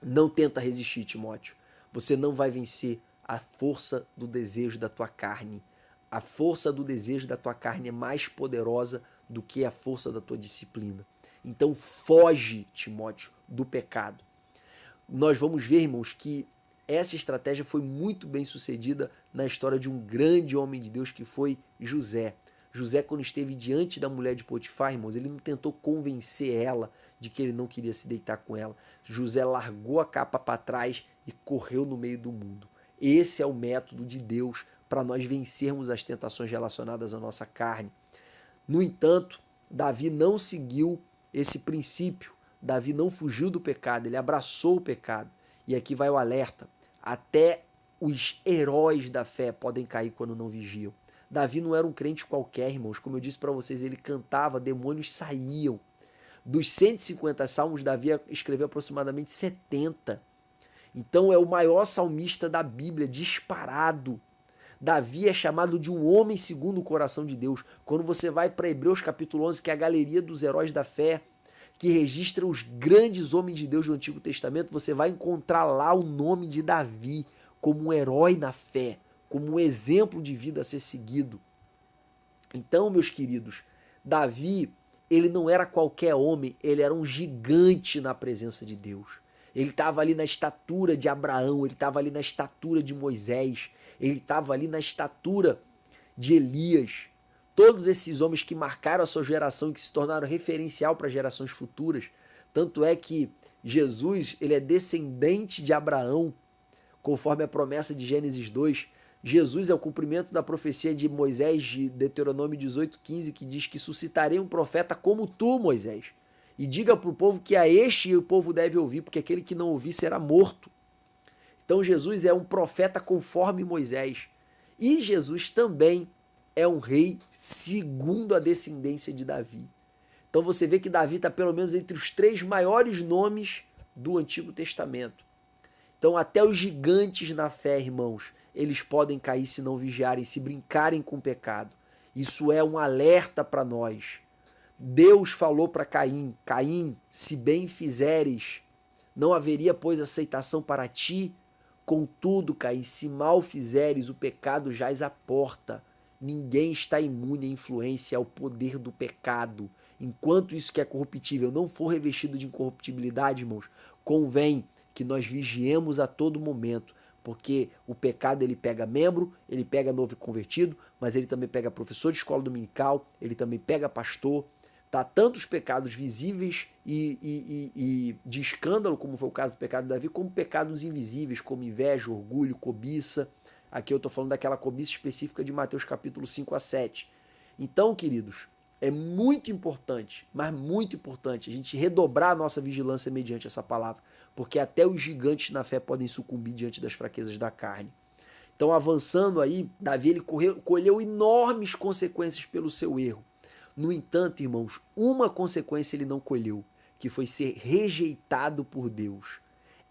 Não tenta resistir, Timóteo. Você não vai vencer a força do desejo da tua carne. A força do desejo da tua carne é mais poderosa do que a força da tua disciplina. Então foge, Timóteo, do pecado. Nós vamos ver, irmãos, que essa estratégia foi muito bem sucedida na história de um grande homem de Deus que foi José. José, quando esteve diante da mulher de Potifar, irmãos, ele não tentou convencer ela de que ele não queria se deitar com ela. José largou a capa para trás e correu no meio do mundo. Esse é o método de Deus para nós vencermos as tentações relacionadas à nossa carne. No entanto, Davi não seguiu esse princípio. Davi não fugiu do pecado, ele abraçou o pecado. E aqui vai o alerta: até os heróis da fé podem cair quando não vigiam. Davi não era um crente qualquer, irmãos. Como eu disse para vocês, ele cantava, demônios saíam. Dos 150 salmos, Davi escreveu aproximadamente 70. Então é o maior salmista da Bíblia, disparado. Davi é chamado de um homem segundo o coração de Deus. Quando você vai para Hebreus capítulo 11, que é a galeria dos heróis da fé, que registra os grandes homens de Deus do Antigo Testamento, você vai encontrar lá o nome de Davi como um herói na fé, como um exemplo de vida a ser seguido. Então, meus queridos, Davi, ele não era qualquer homem, ele era um gigante na presença de Deus. Ele estava ali na estatura de Abraão, ele estava ali na estatura de Moisés, ele estava ali na estatura de Elias. Todos esses homens que marcaram a sua geração e que se tornaram referencial para gerações futuras. Tanto é que Jesus, ele é descendente de Abraão, conforme a promessa de Gênesis 2. Jesus é o cumprimento da profecia de Moisés, de Deuteronômio 18:15, que diz que suscitarei um profeta como tu, Moisés. E diga para o povo que a este o povo deve ouvir, porque aquele que não ouvir será morto. Então Jesus é um profeta conforme Moisés. E Jesus também é um rei segundo a descendência de Davi. Então você vê que Davi está pelo menos entre os 3 maiores nomes do Antigo Testamento. Então até os gigantes na fé, irmãos, eles podem cair se não vigiarem, se brincarem com o pecado. Isso é um alerta para nós. Deus falou para Caim: Caim, se bem fizeres, não haveria, pois, aceitação para ti. Contudo, Caim, se mal fizeres, o pecado jaz à porta. Ninguém está imune à influência, ao poder do pecado. Enquanto isso que é corruptível não for revestido de incorruptibilidade, irmãos, convém que nós vigiemos a todo momento, porque o pecado ele pega membro, ele pega novo convertido, mas ele também pega professor de escola dominical, ele também pega pastor, tá? Tanto os pecados visíveis e de escândalo, como foi o caso do pecado de Davi, como pecados invisíveis, como inveja, orgulho, cobiça. Aqui eu estou falando daquela cobiça específica de Mateus capítulo 5 a 7. Então, queridos, é muito importante, mas muito importante, a gente redobrar a nossa vigilância mediante essa palavra, porque até os gigantes na fé podem sucumbir diante das fraquezas da carne. Então, avançando aí, Davi ele colheu enormes consequências pelo seu erro. No entanto, irmãos, uma consequência ele não colheu, que foi ser rejeitado por Deus.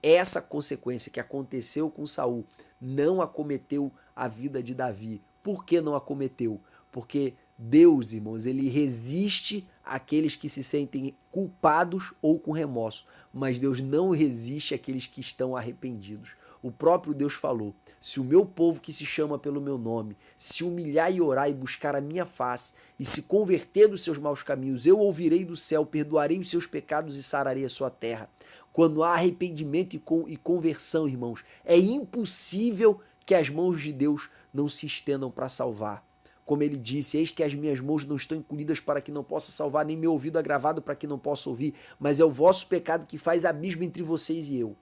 Essa consequência que aconteceu com Saul não acometeu a vida de Davi. Por que não acometeu? Porque Deus, irmãos, ele resiste àqueles que se sentem culpados ou com remorso, mas Deus não resiste àqueles que estão arrependidos. O próprio Deus falou: se o meu povo que se chama pelo meu nome se humilhar e orar e buscar a minha face e se converter dos seus maus caminhos, eu ouvirei do céu, perdoarei os seus pecados e sararei a sua terra. Quando há arrependimento e conversão, irmãos, é impossível que as mãos de Deus não se estendam para salvar. Como ele disse: eis que as minhas mãos não estão encolhidas para que não possa salvar, nem meu ouvido agravado para que não possa ouvir, mas é o vosso pecado que faz abismo entre vocês e eu.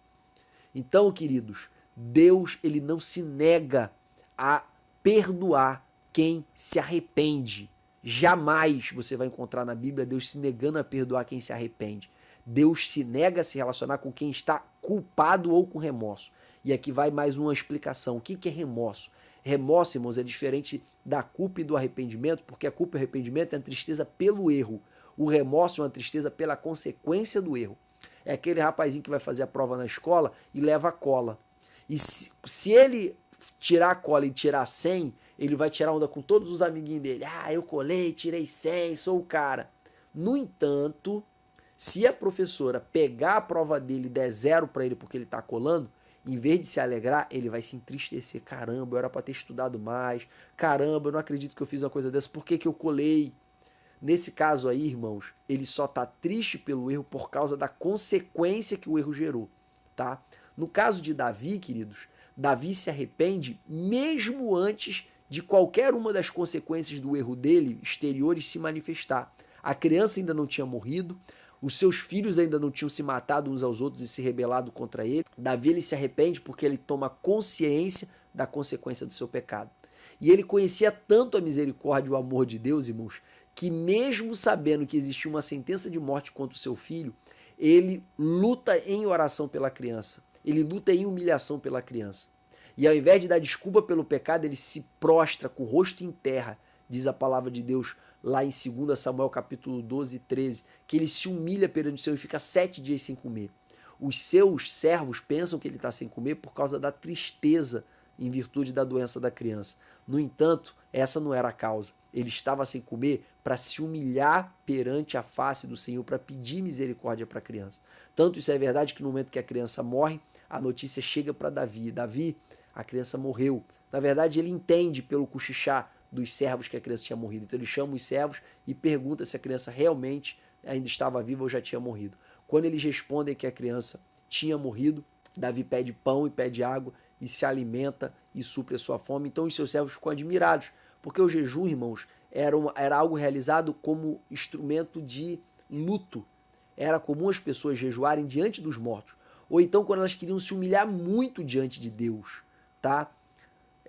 Então, queridos, Deus ele não se nega a perdoar quem se arrepende. Jamais você vai encontrar na Bíblia Deus se negando a perdoar quem se arrepende. Deus se nega a se relacionar com quem está culpado ou com remorso. E aqui vai mais uma explicação. O que é remorso? Remorso, irmãos, é diferente da culpa e do arrependimento, porque a culpa e o arrependimento é a tristeza pelo erro. O remorso é uma tristeza pela consequência do erro. É aquele rapazinho que vai fazer a prova na escola e leva a cola. E se ele tirar a cola e tirar 100, ele vai tirar onda com todos os amiguinhos dele. Ah, eu colei, tirei 100, sou o cara. No entanto, se a professora pegar a prova dele e der 0 para ele porque ele está colando, em vez de se alegrar, ele vai se entristecer. Caramba, eu era para ter estudado mais. Caramba, eu não acredito que eu fiz uma coisa dessa. Por que eu colei? Nesse caso aí, irmãos, ele só está triste pelo erro por causa da consequência que o erro gerou, tá? No caso de Davi, queridos, Davi se arrepende mesmo antes de qualquer uma das consequências do erro dele, exteriores, se manifestar. A criança ainda não tinha morrido, os seus filhos ainda não tinham se matado uns aos outros e se rebelado contra ele. Davi ele se arrepende porque ele toma consciência da consequência do seu pecado. E ele conhecia tanto a misericórdia e o amor de Deus, irmãos, que mesmo sabendo que existia uma sentença de morte contra o seu filho, ele luta em oração pela criança. Ele luta em humilhação pela criança. E ao invés de dar desculpa pelo pecado, ele se prostra com o rosto em terra, diz a palavra de Deus lá em 2 Samuel capítulo 12 e 13, que ele se humilha perante o Senhor e fica 7 dias sem comer. Os seus servos pensam que ele está sem comer por causa da tristeza em virtude da doença da criança. No entanto, essa não era a causa. Ele estava sem comer para se humilhar perante a face do Senhor, para pedir misericórdia para a criança. Tanto isso é verdade que no momento que a criança morre, a notícia chega para Davi. Davi, a criança morreu. Na verdade, ele entende pelo cochichar dos servos que a criança tinha morrido. Então ele chama os servos e pergunta se a criança realmente ainda estava viva ou já tinha morrido. Quando eles respondem que a criança tinha morrido, Davi pede pão e pede água e se alimenta e supre a sua fome. Então os seus servos ficam admirados, porque o jejum, irmãos, era algo realizado como instrumento de luto. Era comum as pessoas jejuarem diante dos mortos, ou então quando elas queriam se humilhar muito diante de Deus, tá?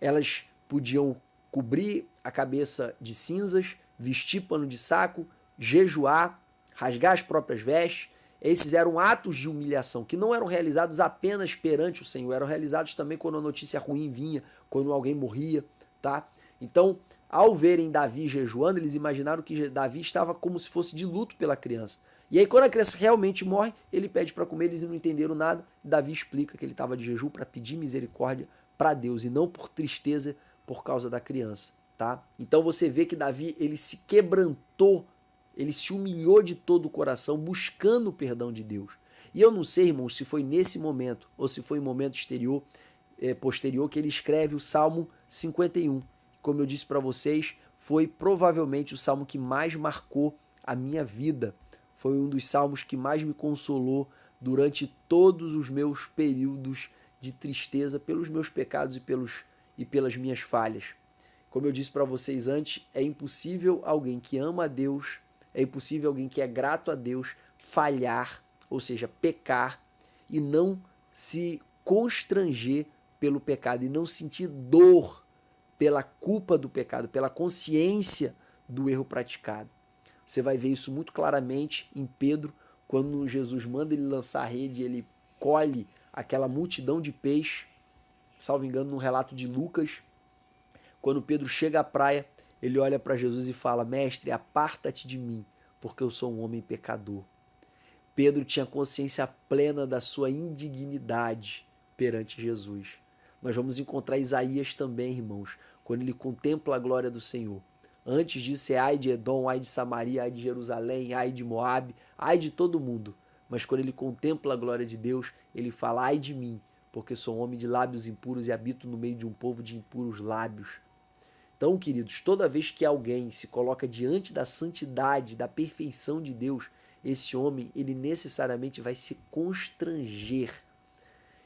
Elas podiam cobrir a cabeça de cinzas, vestir pano de saco, jejuar, rasgar as próprias vestes. Esses eram atos de humilhação, que não eram realizados apenas perante o Senhor, eram realizados também quando a notícia ruim vinha, quando alguém morria, tá? Então, ao verem Davi jejuando, eles imaginaram que Davi estava como se fosse de luto pela criança. E aí, quando a criança realmente morre, ele pede para comer, eles não entenderam nada. Davi explica que ele estava de jejum para pedir misericórdia para Deus e não por tristeza por causa da criança, tá? Então você vê que Davi, ele se quebrantou Ele se humilhou de todo o coração, buscando o perdão de Deus. E eu não sei, irmãos, se foi nesse momento ou se foi em momento posterior que ele escreve o Salmo 51. Como eu disse para vocês, foi provavelmente o salmo que mais marcou a minha vida. Foi um dos salmos que mais me consolou durante todos os meus períodos de tristeza pelos meus pecados e pelas minhas falhas. Como eu disse para vocês antes, é impossível alguém que ama a Deus, é impossível alguém que é grato a Deus falhar, ou seja, pecar e não se constranger pelo pecado e não sentir dor pela culpa do pecado, pela consciência do erro praticado. Você vai ver isso muito claramente em Pedro, quando Jesus manda ele lançar a rede, ele colhe aquela multidão de peixe, salvo engano, no relato de Lucas. Quando Pedro chega à praia, ele olha para Jesus e fala: Mestre, aparta-te de mim, porque eu sou um homem pecador. Pedro tinha consciência plena da sua indignidade perante Jesus. Nós vamos encontrar Isaías também, irmãos, quando ele contempla a glória do Senhor. Antes disso é ai de Edom, ai de Samaria, ai de Jerusalém, ai de Moabe, ai de todo mundo. Mas quando ele contempla a glória de Deus, ele fala: ai de mim, porque sou um homem de lábios impuros e habito no meio de um povo de impuros lábios. Então, queridos, toda vez que alguém se coloca diante da santidade, da perfeição de Deus, esse homem, ele necessariamente vai se constranger.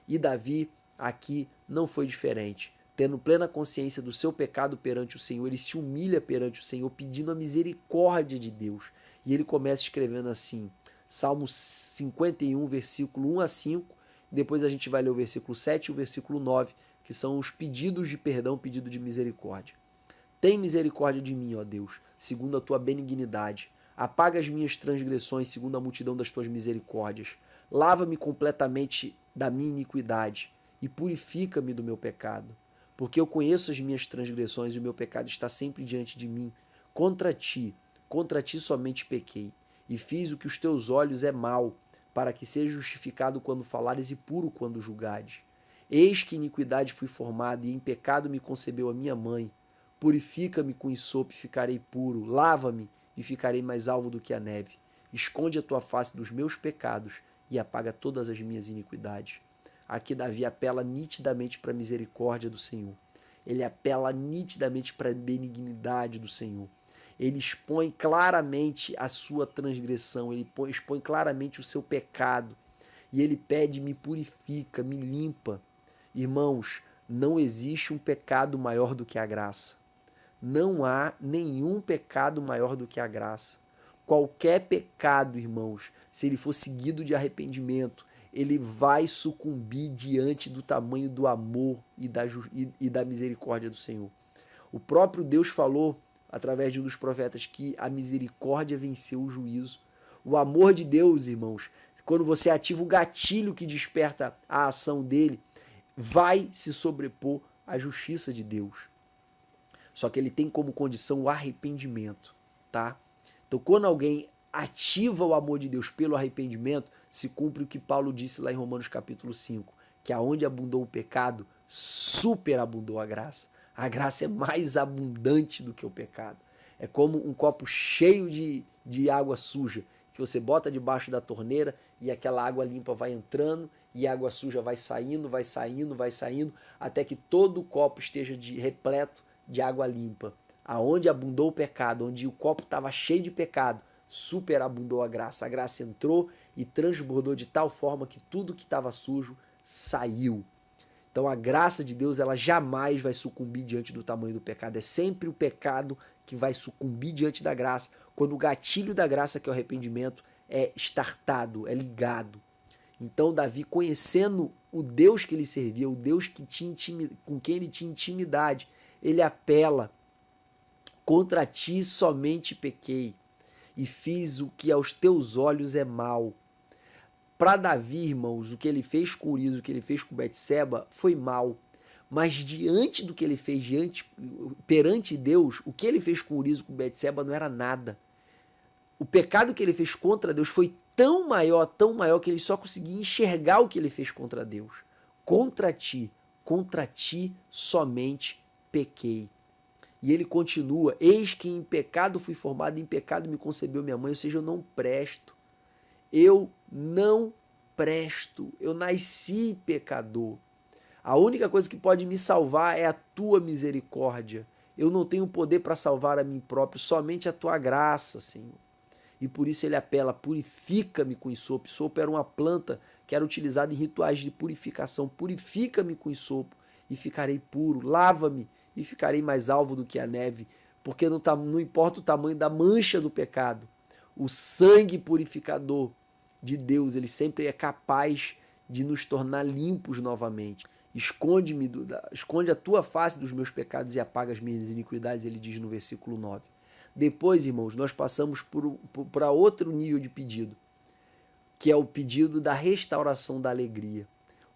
E Davi aqui não foi diferente. Tendo plena consciência do seu pecado perante o Senhor, ele se humilha perante o Senhor, pedindo a misericórdia de Deus. E ele começa escrevendo assim, Salmo 51, versículo 1 a 5, depois a gente vai ler o versículo 7 e o versículo 9, que são os pedidos de perdão, pedido de misericórdia. Tem misericórdia de mim, ó Deus, segundo a tua benignidade. Apaga as minhas transgressões, segundo a multidão das tuas misericórdias. Lava-me completamente da minha iniquidade e purifica-me do meu pecado. Porque eu conheço as minhas transgressões e o meu pecado está sempre diante de mim. Contra ti somente pequei, e fiz o que os teus olhos é mal, para que seja justificado quando falares e puro quando julgares. Eis que iniquidade fui formado, e em pecado me concebeu a minha mãe. Purifica-me com hisopo e ficarei puro. Lava-me e ficarei mais alvo do que a neve. Esconde a tua face dos meus pecados e apaga todas as minhas iniquidades. Aqui Davi apela nitidamente para a misericórdia do Senhor. Ele apela nitidamente para a benignidade do Senhor. Ele expõe claramente a sua transgressão, ele expõe claramente o seu pecado. E ele pede: me purifica, me limpa. Irmãos, não existe um pecado maior do que a graça. Não há nenhum pecado maior do que a graça. Qualquer pecado, irmãos, se ele for seguido de arrependimento, ele vai sucumbir diante do tamanho do amor e da misericórdia do Senhor. O próprio Deus falou, através de um dos profetas, que a misericórdia venceu o juízo. O amor de Deus, irmãos, quando você ativa o gatilho que desperta a ação dele, vai se sobrepor à justiça de Deus. Só que ele tem como condição o arrependimento, tá? Então, quando alguém ativa o amor de Deus pelo arrependimento, se cumpre o que Paulo disse lá em Romanos capítulo 5, que aonde abundou o pecado, superabundou a graça. A graça é mais abundante do que o pecado. É como um copo cheio de água suja, que você bota debaixo da torneira e aquela água limpa vai entrando e a água suja vai saindo, vai saindo, vai saindo, até que todo o copo esteja repleto de água limpa. Aonde abundou o pecado, onde o copo estava cheio de pecado, superabundou a graça. A graça entrou e transbordou de tal forma que tudo que estava sujo saiu. Então a graça de Deus, ela jamais vai sucumbir diante do tamanho do pecado. É sempre o pecado que vai sucumbir diante da graça, quando o gatilho da graça, que é o arrependimento, é startado, é ligado. Então Davi, conhecendo o Deus que ele servia, o Deus que com quem ele tinha intimidade, ele apela: contra ti somente pequei e fiz o que aos teus olhos é mal. Para Davi, irmãos, o que ele fez com Urias, o que ele fez com Betseba foi mal. Mas diante do que ele fez perante Deus, o que ele fez com Urias e com Betseba não era nada. O pecado que ele fez contra Deus foi tão maior que ele só conseguia enxergar o que ele fez contra Deus. Contra ti somente pequei. E ele continua: eis que em pecado fui formado, em pecado me concebeu minha mãe. Ou seja, eu não presto. Eu não presto. Eu nasci pecador. A única coisa que pode me salvar é a tua misericórdia. Eu não tenho poder para salvar a mim próprio, somente a tua graça, Senhor. E por isso ele apela: purifica-me com isopo. Isopo era uma planta que era utilizada em rituais de purificação. Purifica-me com isopo e ficarei puro. Lava-me e ficarei mais alvo do que a neve, porque não importa o tamanho da mancha do pecado. O sangue purificador de Deus, ele sempre é capaz de nos tornar limpos novamente. Esconde a tua face dos meus pecados e apaga as minhas iniquidades, ele diz no versículo 9. Depois, irmãos, nós passamos para outro nível de pedido, que é o pedido da restauração da alegria.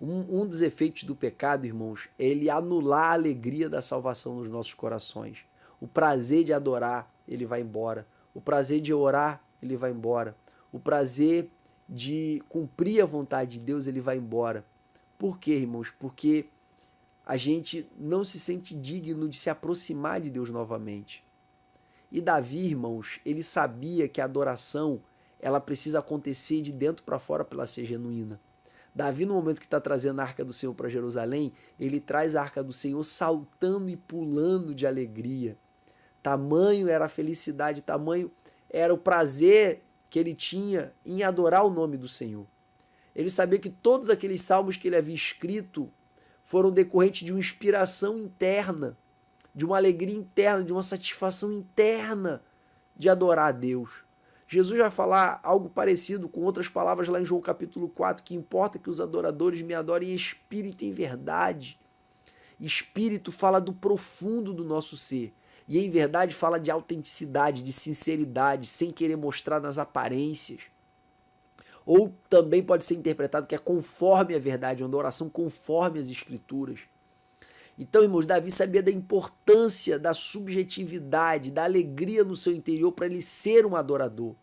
Um dos efeitos do pecado, irmãos, é ele anular a alegria da salvação nos nossos corações. O prazer de adorar, ele vai embora. O prazer de orar, ele vai embora. O prazer de cumprir a vontade de Deus, ele vai embora. Por quê, irmãos? Porque a gente não se sente digno de se aproximar de Deus novamente. E Davi, irmãos, ele sabia que a adoração, ela precisa acontecer de dentro para fora para ela ser genuína. Davi, no momento que está trazendo a Arca do Senhor para Jerusalém, ele traz a Arca do Senhor saltando e pulando de alegria. Tamanho era a felicidade, tamanho era o prazer que ele tinha em adorar o nome do Senhor. Ele sabia que todos aqueles salmos que ele havia escrito foram decorrentes de uma inspiração interna, de uma alegria interna, de uma satisfação interna de adorar a Deus. Jesus vai falar algo parecido com outras palavras lá em João capítulo 4, que importa que os adoradores me adorem em espírito e em verdade. Espírito fala do profundo do nosso ser. E em verdade fala de autenticidade, de sinceridade, sem querer mostrar nas aparências. Ou também pode ser interpretado que é conforme a verdade, uma adoração conforme as escrituras. Então, irmãos, Davi sabia da importância da subjetividade, da alegria no seu interior para ele ser um adorador.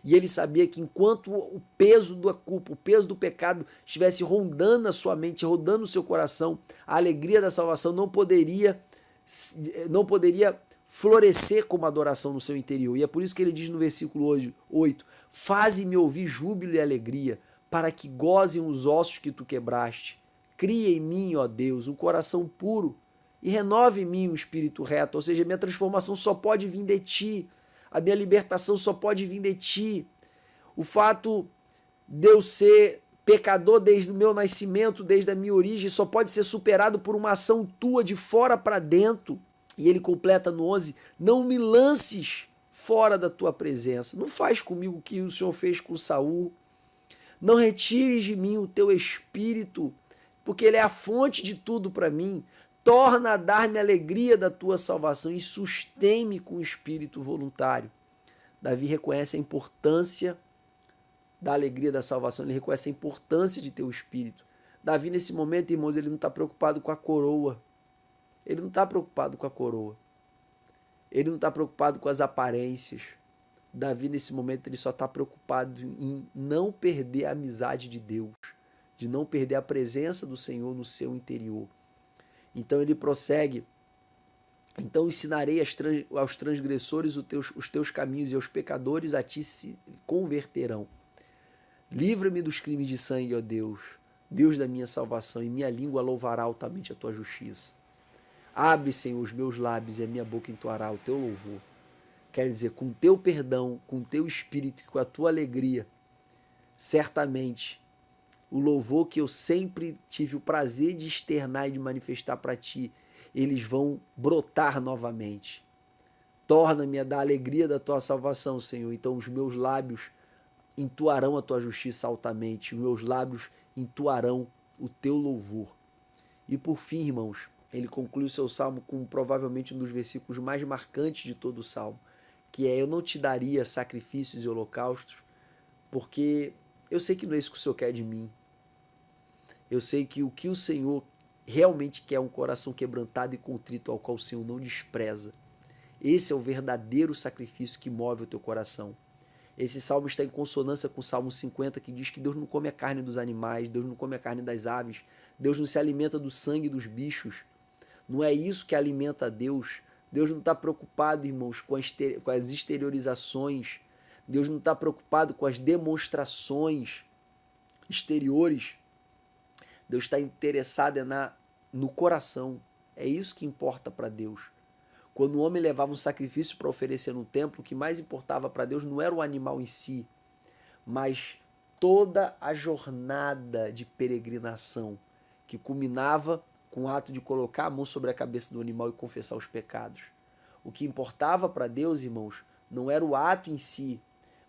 E ele sabia que enquanto o peso da culpa, o peso do pecado estivesse rondando a sua mente, rondando o seu coração, a alegria da salvação não poderia florescer como adoração no seu interior. E é por isso que ele diz no versículo 8, faze-me ouvir júbilo e alegria, para que gozem os ossos que tu quebraste. Cria em mim, ó Deus, um coração puro e renove em mim um espírito reto. Ou seja, minha transformação só pode vir de ti. A minha libertação só pode vir de ti. O fato de eu ser pecador desde o meu nascimento, desde a minha origem, só pode ser superado por uma ação tua de fora para dentro. E ele completa no 11, não me lances fora da tua presença. Não faz comigo o que o Senhor fez com Saul. Não retires de mim o teu espírito, porque ele é a fonte de tudo para mim. Torna a dar-me a alegria da tua salvação e sustém-me com o espírito voluntário. Davi reconhece a importância da alegria da salvação, ele reconhece a importância de ter o espírito. Davi, nesse momento, irmãos, ele não está preocupado com a coroa. Ele não está preocupado com a coroa. Ele não está preocupado com as aparências. Davi, nesse momento, ele só está preocupado em não perder a amizade de Deus, de não perder a presença do Senhor no seu interior. Então ele prossegue, então ensinarei aos transgressores os teus caminhos e aos pecadores a ti se converterão. Livra-me dos crimes de sangue, ó Deus, Deus da minha salvação, e minha língua louvará altamente a tua justiça. Abre, Senhor, os meus lábios e a minha boca entoará o teu louvor. Quer dizer, com o teu perdão, com o teu espírito e com a tua alegria, certamente o louvor que eu sempre tive o prazer de externar e de manifestar para ti, eles vão brotar novamente. Torna-me a dar alegria da tua salvação, Senhor. Então os meus lábios entoarão a tua justiça altamente, os meus lábios entoarão o teu louvor. E por fim, irmãos, ele conclui o seu salmo com provavelmente um dos versículos mais marcantes de todo o salmo, que é: eu não te daria sacrifícios e holocaustos, porque eu sei que não é isso que o Senhor quer de mim. Eu sei que o Senhor realmente quer é um coração quebrantado e contrito, ao qual o Senhor não despreza. Esse é o verdadeiro sacrifício que move o teu coração. Esse salmo está em consonância com o Salmo 50, que diz que Deus não come a carne dos animais, Deus não come a carne das aves, Deus não se alimenta do sangue dos bichos. Não é isso que alimenta a Deus. Deus não está preocupado, irmãos, com as exteriorizações. Deus não está preocupado com as demonstrações exteriores. Deus está interessado no coração. É isso que importa para Deus. Quando o homem levava um sacrifício para oferecer no templo, o que mais importava para Deus não era o animal em si, mas toda a jornada de peregrinação, que culminava com o ato de colocar a mão sobre a cabeça do animal e confessar os pecados. O que importava para Deus, irmãos, não era o ato em si,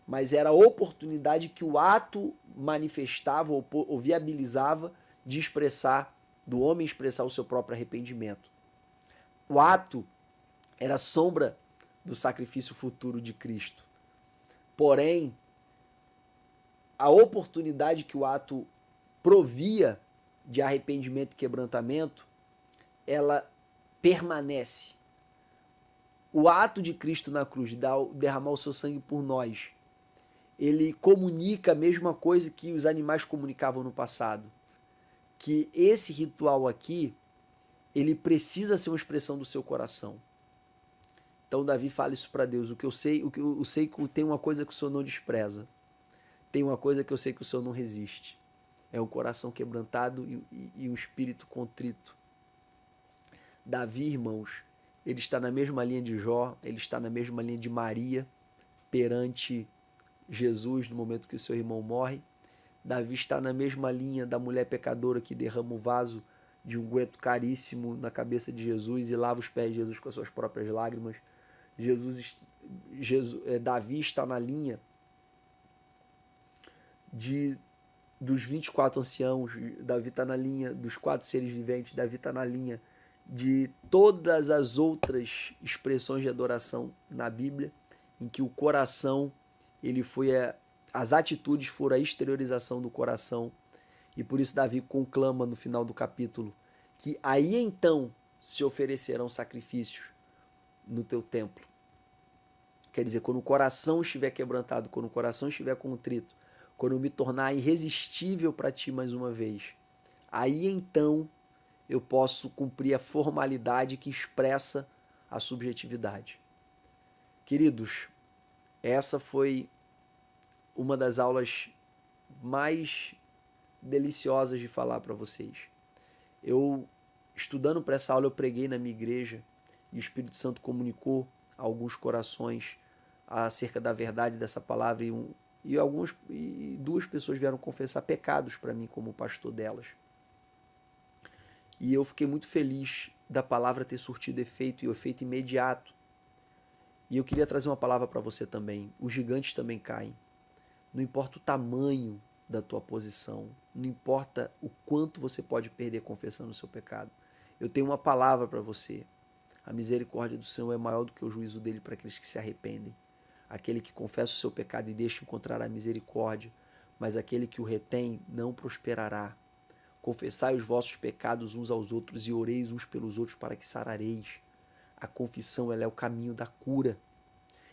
mas era a oportunidade que o ato manifestava ou viabilizava de expressar, do homem expressar o seu próprio arrependimento. O ato era sombra do sacrifício futuro de Cristo. Porém, a oportunidade que o ato provia de arrependimento e quebrantamento, ela permanece. O ato de Cristo na cruz, de derramar o seu sangue por nós, ele comunica a mesma coisa que os animais comunicavam no passado. Que esse ritual aqui, ele precisa ser uma expressão do seu coração. Então Davi fala isso para Deus. O que eu sei que tem uma coisa que o Senhor não despreza. Tem uma coisa que eu sei que o Senhor não resiste. É um coração quebrantado e um espírito contrito. Davi, irmãos, ele está na mesma linha de Jó, ele está na mesma linha de Maria perante Jesus no momento que o seu irmão morre. Davi está na mesma linha da mulher pecadora que derrama o vaso de unguento caríssimo na cabeça de Jesus e lava os pés de Jesus com as suas próprias lágrimas. Davi está na linha dos 24 anciãos, Davi está na linha dos 4 seres viventes, Davi está na linha de todas as outras expressões de adoração na Bíblia, em que o coração, as atitudes foram a exteriorização do coração, e por isso Davi conclama no final do capítulo que aí então se oferecerão sacrifícios no teu templo. Quer dizer, quando o coração estiver quebrantado, quando o coração estiver contrito, quando eu me tornar irresistível para ti mais uma vez, aí então eu posso cumprir a formalidade que expressa a subjetividade. Queridos, essa foi uma das aulas mais deliciosas de falar para vocês. Eu, estudando para essa aula, eu preguei na minha igreja e o Espírito Santo comunicou a alguns corações acerca da verdade dessa palavra e 2 pessoas vieram confessar pecados para mim como pastor delas. E eu fiquei muito feliz da palavra ter surtido efeito e o efeito imediato. E eu queria trazer uma palavra para você também. Os gigantes também caem. Não importa o tamanho da tua posição, não importa o quanto você pode perder confessando o seu pecado. Eu tenho uma palavra para você. A misericórdia do Senhor é maior do que o juízo dele para aqueles que se arrependem. Aquele que confessa o seu pecado e deixa encontrar a misericórdia, mas aquele que o retém não prosperará. Confessai os vossos pecados uns aos outros e oreis uns pelos outros para que sarareis. A confissão, ela é o caminho da cura.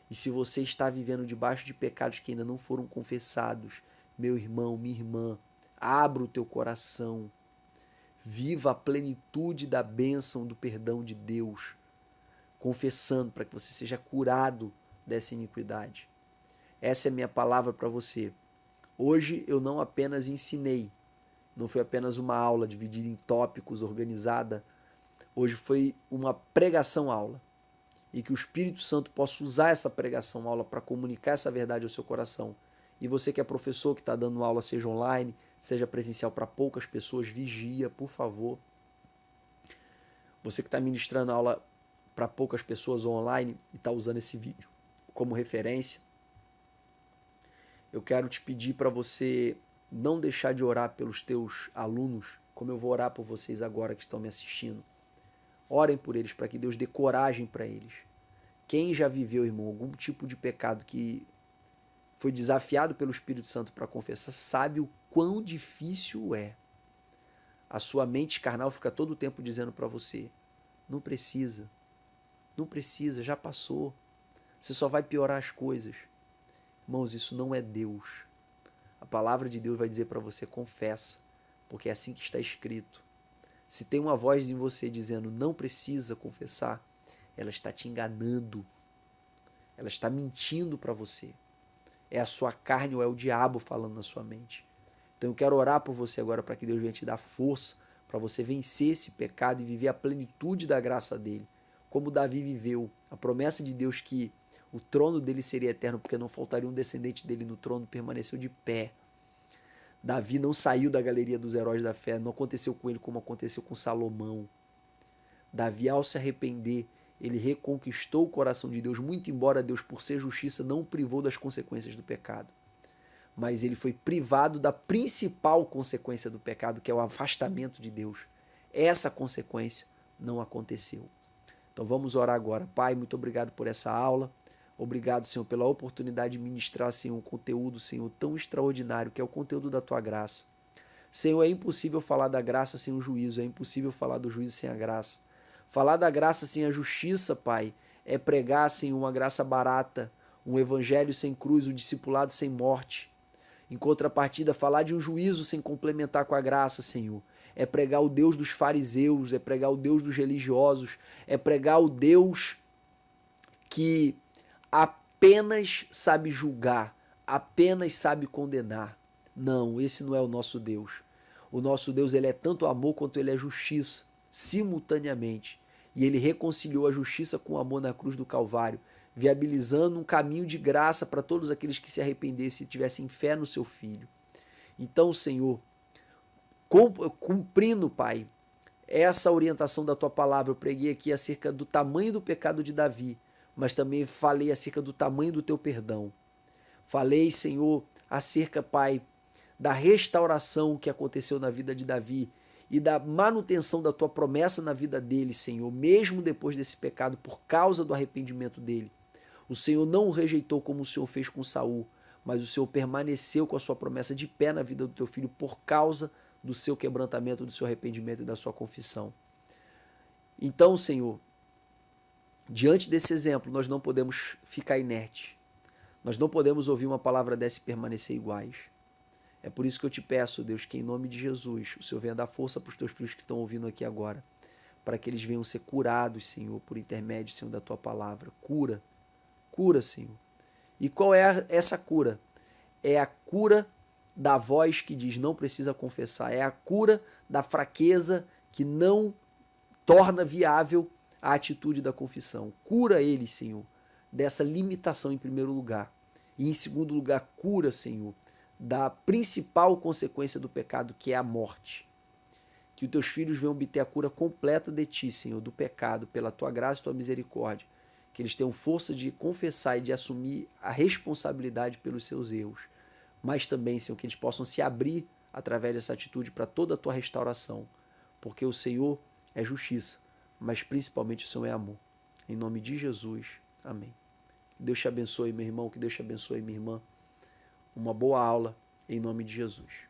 E se você está vivendo debaixo de pecados que ainda não foram confessados, meu irmão, minha irmã, abra o teu coração. Viva a plenitude da bênção do perdão de Deus, confessando para que você seja curado dessa iniquidade. Essa é a minha palavra para você. Hoje eu não apenas ensinei, não foi apenas uma aula dividida em tópicos, organizada. Hoje foi uma pregação-aula. E que o Espírito Santo possa usar essa pregação-aula para comunicar essa verdade ao seu coração. E você que é professor, que está dando aula, seja online, seja presencial para poucas pessoas, vigia, por favor. Você que está ministrando aula para poucas pessoas online e está usando esse vídeo como referência, eu quero te pedir para você não deixar de orar pelos teus alunos, como eu vou orar por vocês agora que estão me assistindo. Orem por eles, para que Deus dê coragem para eles. Quem já viveu, irmão, algum tipo de pecado que foi desafiado pelo Espírito Santo para confessar, sabe o quão difícil é. A sua mente carnal fica todo o tempo dizendo para você, não precisa, já passou, você só vai piorar as coisas. Irmãos, isso não é Deus. A palavra de Deus vai dizer para você, confessa, porque é assim que está escrito. Se tem uma voz em você dizendo não precisa confessar, ela está te enganando. Ela está mentindo para você. É a sua carne ou é o diabo falando na sua mente. Então eu quero orar por você agora para que Deus venha te dar força para você vencer esse pecado e viver a plenitude da graça dele. Como Davi viveu, a promessa de Deus que o trono dele seria eterno, porque não faltaria um descendente dele no trono, permaneceu de pé. Davi não saiu da galeria dos heróis da fé, não aconteceu com ele como aconteceu com Salomão. Davi, ao se arrepender, ele reconquistou o coração de Deus, muito embora Deus, por ser justiça, não o privou das consequências do pecado. Mas ele foi privado da principal consequência do pecado, que é o afastamento de Deus. Essa consequência não aconteceu. Então vamos orar agora. Pai, muito obrigado por essa aula. Obrigado, Senhor, pela oportunidade de ministrar, Senhor, um conteúdo, Senhor, tão extraordinário, que é o conteúdo da Tua graça. Senhor, é impossível falar da graça sem o juízo, é impossível falar do juízo sem a graça. Falar da graça sem a justiça, Pai, é pregar, Senhor, uma graça barata, um evangelho sem cruz, um discipulado sem morte. Em contrapartida, falar de um juízo sem complementar com a graça, Senhor, é pregar o Deus dos fariseus, é pregar o Deus dos religiosos, é pregar o Deus que apenas sabe julgar, apenas sabe condenar. Não, esse não é o nosso Deus. O nosso Deus, ele é tanto amor quanto ele é justiça, simultaneamente. E ele reconciliou a justiça com o amor na cruz do Calvário, viabilizando um caminho de graça para todos aqueles que se arrependessem e tivessem fé no seu Filho. Então, Senhor, cumprindo, Pai, essa orientação da Tua palavra, eu preguei aqui acerca do tamanho do pecado de Davi, mas também falei acerca do tamanho do Teu perdão. Falei, Senhor, acerca, Pai, da restauração que aconteceu na vida de Davi e da manutenção da Tua promessa na vida dele, Senhor, mesmo depois desse pecado, por causa do arrependimento dele. O Senhor não o rejeitou como o Senhor fez com Saul, mas o Senhor permaneceu com a sua promessa de pé na vida do teu filho por causa do seu quebrantamento, do seu arrependimento e da sua confissão. Então, Senhor, diante desse exemplo, nós não podemos ficar inertes. Nós não podemos ouvir uma palavra dessa e permanecer iguais. É por isso que eu te peço, Deus, que em nome de Jesus, o Senhor venha dar força para os teus filhos que estão ouvindo aqui agora, para que eles venham ser curados, Senhor, por intermédio, Senhor, da tua palavra. Cura, Senhor. E qual é essa cura? É a cura da voz que diz não precisa confessar. É a cura da fraqueza que não torna viável a atitude da confissão. Cura eles, Senhor, dessa limitação em primeiro lugar. E em segundo lugar, cura, Senhor, da principal consequência do pecado, que é a morte. Que os teus filhos venham obter a cura completa de ti, Senhor, do pecado, pela tua graça e tua misericórdia. Que eles tenham força de confessar e de assumir a responsabilidade pelos seus erros. Mas também, Senhor, que eles possam se abrir através dessa atitude para toda a tua restauração. Porque o Senhor é justiça, mas principalmente o Senhor é amor. Em nome de Jesus, amém. Que Deus te abençoe, meu irmão, que Deus te abençoe, minha irmã. Uma boa aula, em nome de Jesus.